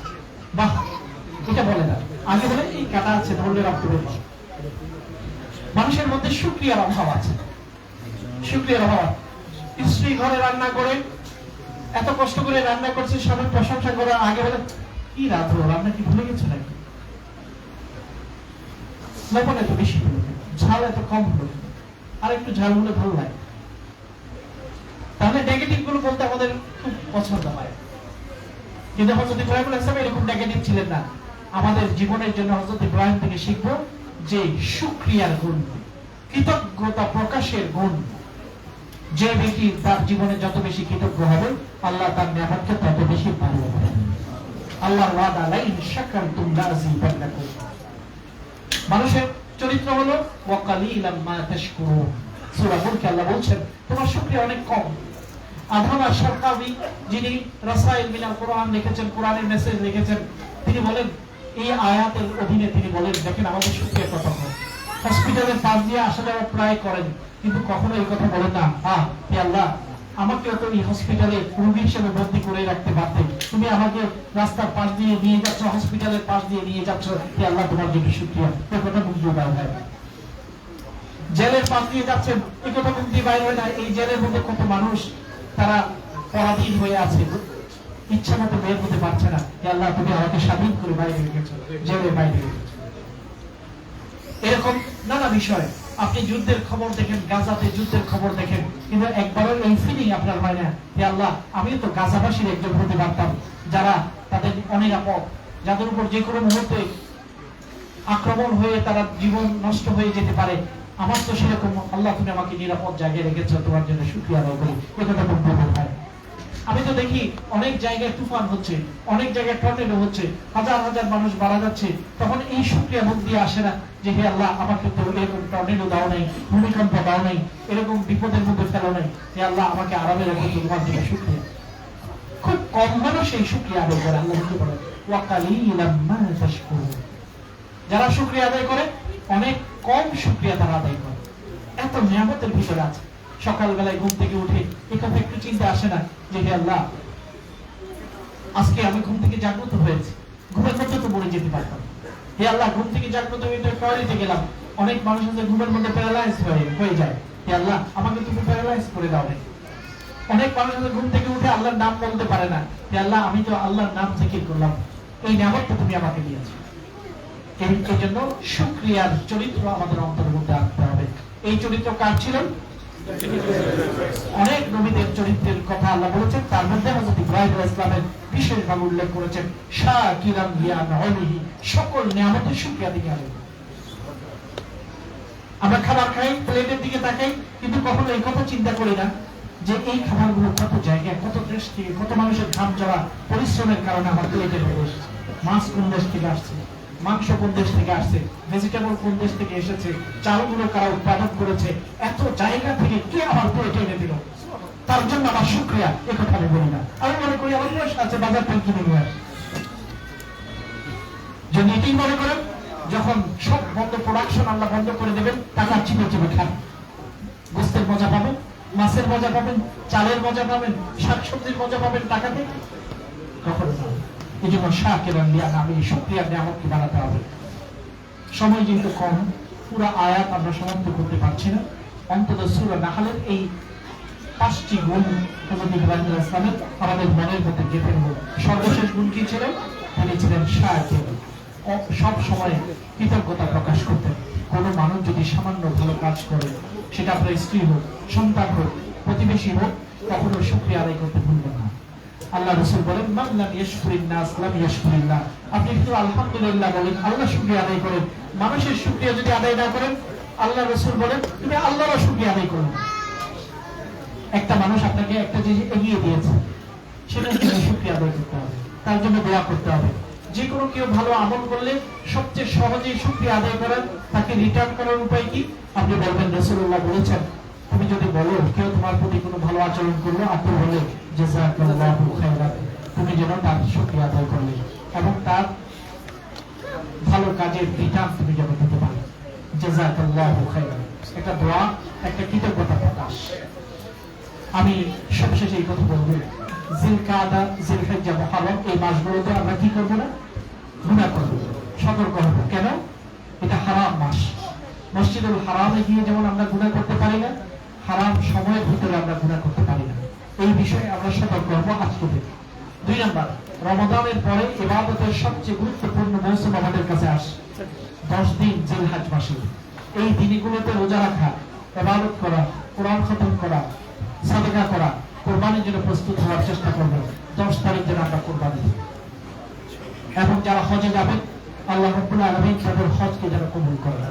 বাহ, এটা বলে না। আগে বলে এই কাঁটা আছে, ধরলে রক্ত বের। মানুষের মধ্যে শুকরিয়ার অভাব আছে, শুকরিয়ার অভাব। স্ত্রী ঘরে রান্না করে, এত কষ্ট করে রান্না করছে, সবাই প্রশংসা করে, আগে বলে কি রাত হলো, রান্না কি ভুলে গেছে নাকি, লবণ এত বেশি হলো, ঝাল এত কম হলো, আর একটু ঝাল হলে ভালো লাগে। তাহলে নেগেটিভ গুলো বলতে আমাদের খুব পছন্দ হয়। কিন্তু হযরত ইব্রাহিম আলাইহিস সালাম এরকম নেগেটিভ ছিলেন না। আমাদের জীবনের জন্য হযরত ইব্রাহিম থেকে শিখবো যে শুকরিয়ার গুণ, কৃতজ্ঞতা প্রকাশের গুণ। যে ব্যক্তি তার জীবনে যত বেশি কৃতজ্ঞ হবে, আল্লাহ তার নিয়ামতকে তত বেশি ভালোবাসেন। আল্লাহর ওয়াদা, লাইন শাকারতুম লাযিদান্নাকুম। মানুষের চরিত্র হলো ওয়া কালিলাম মা তাশকুরুন। সূরা মুলকে আল্লাহ বলছেন তোমার শুকরিয়া অনেক কম। আবদুল্লাহ সরকারি, যিনি রাসাইল মিনাল কোরআন লিখেছেন, কোরআনের মেসেজ লিখেছেন, তিনি বলেন এই আয়াতের অধীনে তিনি বলেন দেখেন আমাদের শুকরিয়া কত কম। হসপিটালের পাশ দিয়ে আসা যাওয়া প্রায় করেন, কিন্তু কখনো এই কথা বলেন না, হে আল্লাহ আমাকে তো এই হসপিটালে রোগী হিসেবে ভর্তি করে রাখতে পারতে, তুমি আমাকে রাস্তার পাশ দিয়ে নিয়ে যাচ্ছ, হসপিটালের পাশ দিয়ে নিয়ে যাচ্ছ, হে আল্লাহ তোমার জন্য শুকরিয়া। এই কথা মুখ দিয়ে বাইর হয়। জেলের পাশ দিয়ে যাচ্ছেন, এই কথা মুখ দিয়ে বাইর হয় না। এই জেলের মধ্যে কত মানুষ তারা পরাধীন হয়ে আছে, ইচ্ছা মতো বের হতে পারছে না, হে আল্লাহ তুমি আমাকে স্বাধীন করে বাইরে রেখেছো, জেলের বাইরে রেখেছো। এরকম নানা বিষয়। আপনি যুদ্ধের খবর দেখেন, গাজাতে যুদ্ধের খবর দেখেন, কিন্তু একবারও এই ফিলিং আপনার হয় না, হে আল্লাহ আমিও তো গাজাবাসীর একজন হতে পারতাম, যারা তাদের অনিরাপদ, যাদের উপর যে কোনো মুহূর্তে আক্রমণ হয়ে তারা জীবন নষ্ট হয়ে যেতে পারে, আমার তো সেরকম, আল্লাহ তুমি আমাকে নিরাপদ জায়গায় রেখেছো, তোমার জন্য শুকরিয়া আদায় করি। এই কথা বলতে হয়। আমি তো দেখি অনেক জায়গায় তুফান হচ্ছে, অনেক জায়গায় টর্নেডো হচ্ছে, হাজার হাজার মানুষ মারা যাচ্ছে, তখন এই শুকরিয়া মুখ দিয়ে আসে না যে হে আল্লাহ আমাকে তো এরকম টর্নেডো দাও নাই, ভূমিকম্প দাও নাই, এরকম বিপদের মধ্যে ফেলো নাই, হে আল্লাহ আমাকে আরামে রেখে তোমার জন্য শুকরিয়া। খুব কম মানুষ এই শুকরিয়া আদায় করে। আল্লাহ বলতে পারে ওয়া কালিলাম মা তাশকুরুন। যারা শুকরিয়া আদায় করে অনেক কম শুকরিয়া তারা আদায় করে। এত নিয়ামতের ভিতরে আছে। সকালবেলায় ঘুম থেকে উঠে এই কথা একটু চিন্তা আসে না যে হে আল্লাহ আজকে আমি ঘুম থেকে জাগ্রত হয়েছি, ঘুমের মধ্যে তো মরে যেতে পারতাম, হে আল্লাহ ঘুম থেকে জাগ্রত হয়ে টয়লেটে গেলাম। অনেক মানুষ আছে ঘুমের মধ্যে প্যারালাইজ হয়ে যায়, হে আল্লাহ আমাকে তুমি প্যারালাইজ করে দাও নাই। অনেক মানুষ আছে ঘুম থেকে উঠে আল্লাহর নাম বলতে পারে না, হে আল্লাহ আমি তো আল্লাহর নাম জিকির করলাম, এই নিয়ামতটা তুমি আমাকে দিয়েছো। এই জন্য শুকরিয়ার চরিত্র আমাদের অন্তরের মধ্যে আনতে হবে। এই চরিত্র কার ছিল? অনেক নবীদের চরিত্রের কথা আল্লাহ বলেছেন, তার মধ্যে হযরত ইব্রাহিম আলাইহিস সালামের বিশেষভাবে উল্লেখ করেছেন, শাকিরান লিআনউমিহি, সকল নিয়ামতের শুকরিয়া দিতে হবে। আমরা খাবার খাই, প্লেটের দিকে তাকাই, কিন্তু কখনো এই কথা চিন্তা করি না যে এই খাবারগুলো কত জায়গায়, কত দেশ থেকে, কত মানুষের ঘাম ঝরা পরিশ্রমের কারণে আমার প্লেটে হয়ে এসেছে। মাছ কোন দেশ থেকে আসছে, মাংস কোন দেশ থেকে আসছে, ভেজিটেবল কোন দেশ থেকে এসেছে, চালগুলো কারা উৎপাদন করেছে, এত জায়গা থেকে কে আমার প্লেটে এনে দিল, তার জন্য আমার শুকরিয়া। এ কথা আমি বলি না। আমি মনে করি আমার বয়স আছে, বাজার থেকে কিনে নিয়ে আসে। যদি এটাই মনে করেন যখন সব বন্ধ, প্রোডাকশন আল্লাহ বন্ধ করে দেবেন, টাকা চিপে চিপে খান, গোস্তের মজা পাবেন, মাছের মজা পাবেন, চালের মজা পাবেন, শাকসবজির মজা পাবেন টাকাতে, কখনো না। এই জন্য শাকিরান লিআনউমিহি, শুকরিয়ার নিয়ামতকে বাড়াতে হবে। সময় যেহেতু কম, পুরো আয়াত আমরা সমাপ্ত করতে পারছি না। অন্তত সূরা নাহলের এই 5টি গুণ হযরত ইব্রাহিম আলাইহিস সালামের আমাদের মনের মধ্যে গেঁথে নেব। সর্বশেষ গুণ কি ছিলেন? তিনি ছিলেন শাকির, সব সময় কৃতজ্ঞতা প্রকাশ করতেন। কোনো মানুষ যদি সামান্য ভালো কাজ করে, সেটা আপনার স্ত্রী হোক, সন্তান হোক, প্রতিবেশী হোক, কখনো শুকরিয়া আদায় করতে ভুলবেন না। আল্লাহ রাসূল বলেন, মান লাম ইয়াশকুরিন নাস লাম ইয়াশকুরিল্লাহ। আপনি শুধু আলহামদুলিল্লাহ বলেন, আল্লাহ শুকরিয়া আদায় করেন। মানুষের শুকরিয়া যদি আদায় না করেন, আল্লাহ রাসূল বলেন তুমি আল্লাহর শুকরিয়া আদায় করুন। একটা মানুষ আপনাকে একটা জিনিস এগিয়ে দিয়েছে, সেটার জন্য শুকরিয়া আদায় করতে হবে, তার জন্য দোয়া করতে হবে। যে কোনো কেউ ভালো আমল করলে সবচেয়ে সহজেই শুকরিয়া আদায় করেন, তাকে রিটার্ন করার উপায় কি? আপনি বলবেন, রাসূলুল্লাহ বলেছেন তুমি যদি বলো কেউ তোমার প্রতি কোনো ভালো আচরণ করলো, আপনি বলে জাযাকাল্লাহু খাইরান, তুমি যেন তার শুকরিয়া আদায় করলে এবং তার ভালো কাজের রিটার্ন তুমি যেন দিতে পারো। জাযাকাল্লাহু খাইরান, একটা দোয়া, একটা কৃতজ্ঞতা প্রকাশ। আমি সবশেষে এই কথা বলবো, জিলকাদা, জিলহিজ্জা, মুহররম এই মাসগুলোতে আমরা কি করবো না? গুনাহ করব, সতর্ক হব। কেন? এটা হারাম মাস। মসজিদুল হারামে গিয়ে যেমন আমরা গুনাহ করতে পারি না, হারাম সময়ের ভিতরে আমরা গুনাহ করতে পারি না। এই বিষয়ে আমরা সতর্ক হব আজকে থেকে। 2 নাম্বার, রমাদানের পরে ইবাদতের সবচেয়ে গুরুত্বপূর্ণ মৌসুম আমাদের কাছে আসে, 10 দিন জিলহজ মাসে। এই দিনগুলোতে রোজা রাখা, ইবাদত করা, কোরআন খতম করা, সাদকা করা, কুরবানির জন্য প্রস্তুত হওয়ার চেষ্টা করব। 10 তারিখ যেন আমরা কুরবানি দিই। এবং যারা হজে যাবেন আল্লাহ রাব্বুল আলামিন তাদের হজকে যেন কবুল করেন।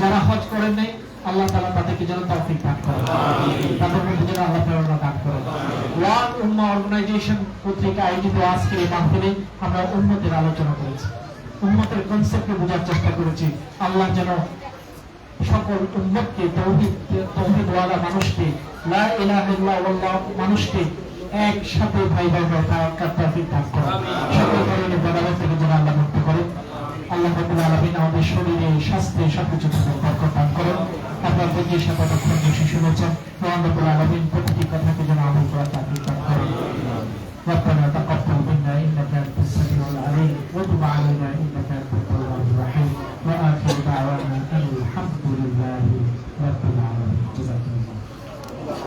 যারা হজ করেন নাই আল্লাহ তাআলা তাদেরকে যেন তৌফিক দান করেন, তাদের মধ্যে যেন আল্লাহ প্রেরণা দান করেন। ওয়ান উম্মাহ অর্গানাইজেশন কর্তৃক আয়োজিত আজকের এই মাহফিলে আমরা উম্মতের আলোচনা করেছি, উম্মতের কনসেপ্টকে বোঝার চেষ্টা করেছি। আল্লাহ যেন সকল উম্মতকে তাওহীদওয়ালা মানুষকে, লা ইলাহা ইল্লাল্লাহ মানুষকে একসাথে ভাই ভাই থাকার তৌফিক দান করেন। সকল ধরনের বাধাবাধা থেকে যেন আল্লাহ মুক্ত করেন। আল্লাহ রাব্বুল আলামিন আমাদের শরীরে স্বাস্থ্যে সবকিছুতে বরকত দান করেন। আপনার প্রতি সাথে বেশি শুনেছেন, আল্লাহ রাব্বুল আলামিন প্রতিটি কথাকে যেন আমল করার তৌফিক দান করেন। রব্বানা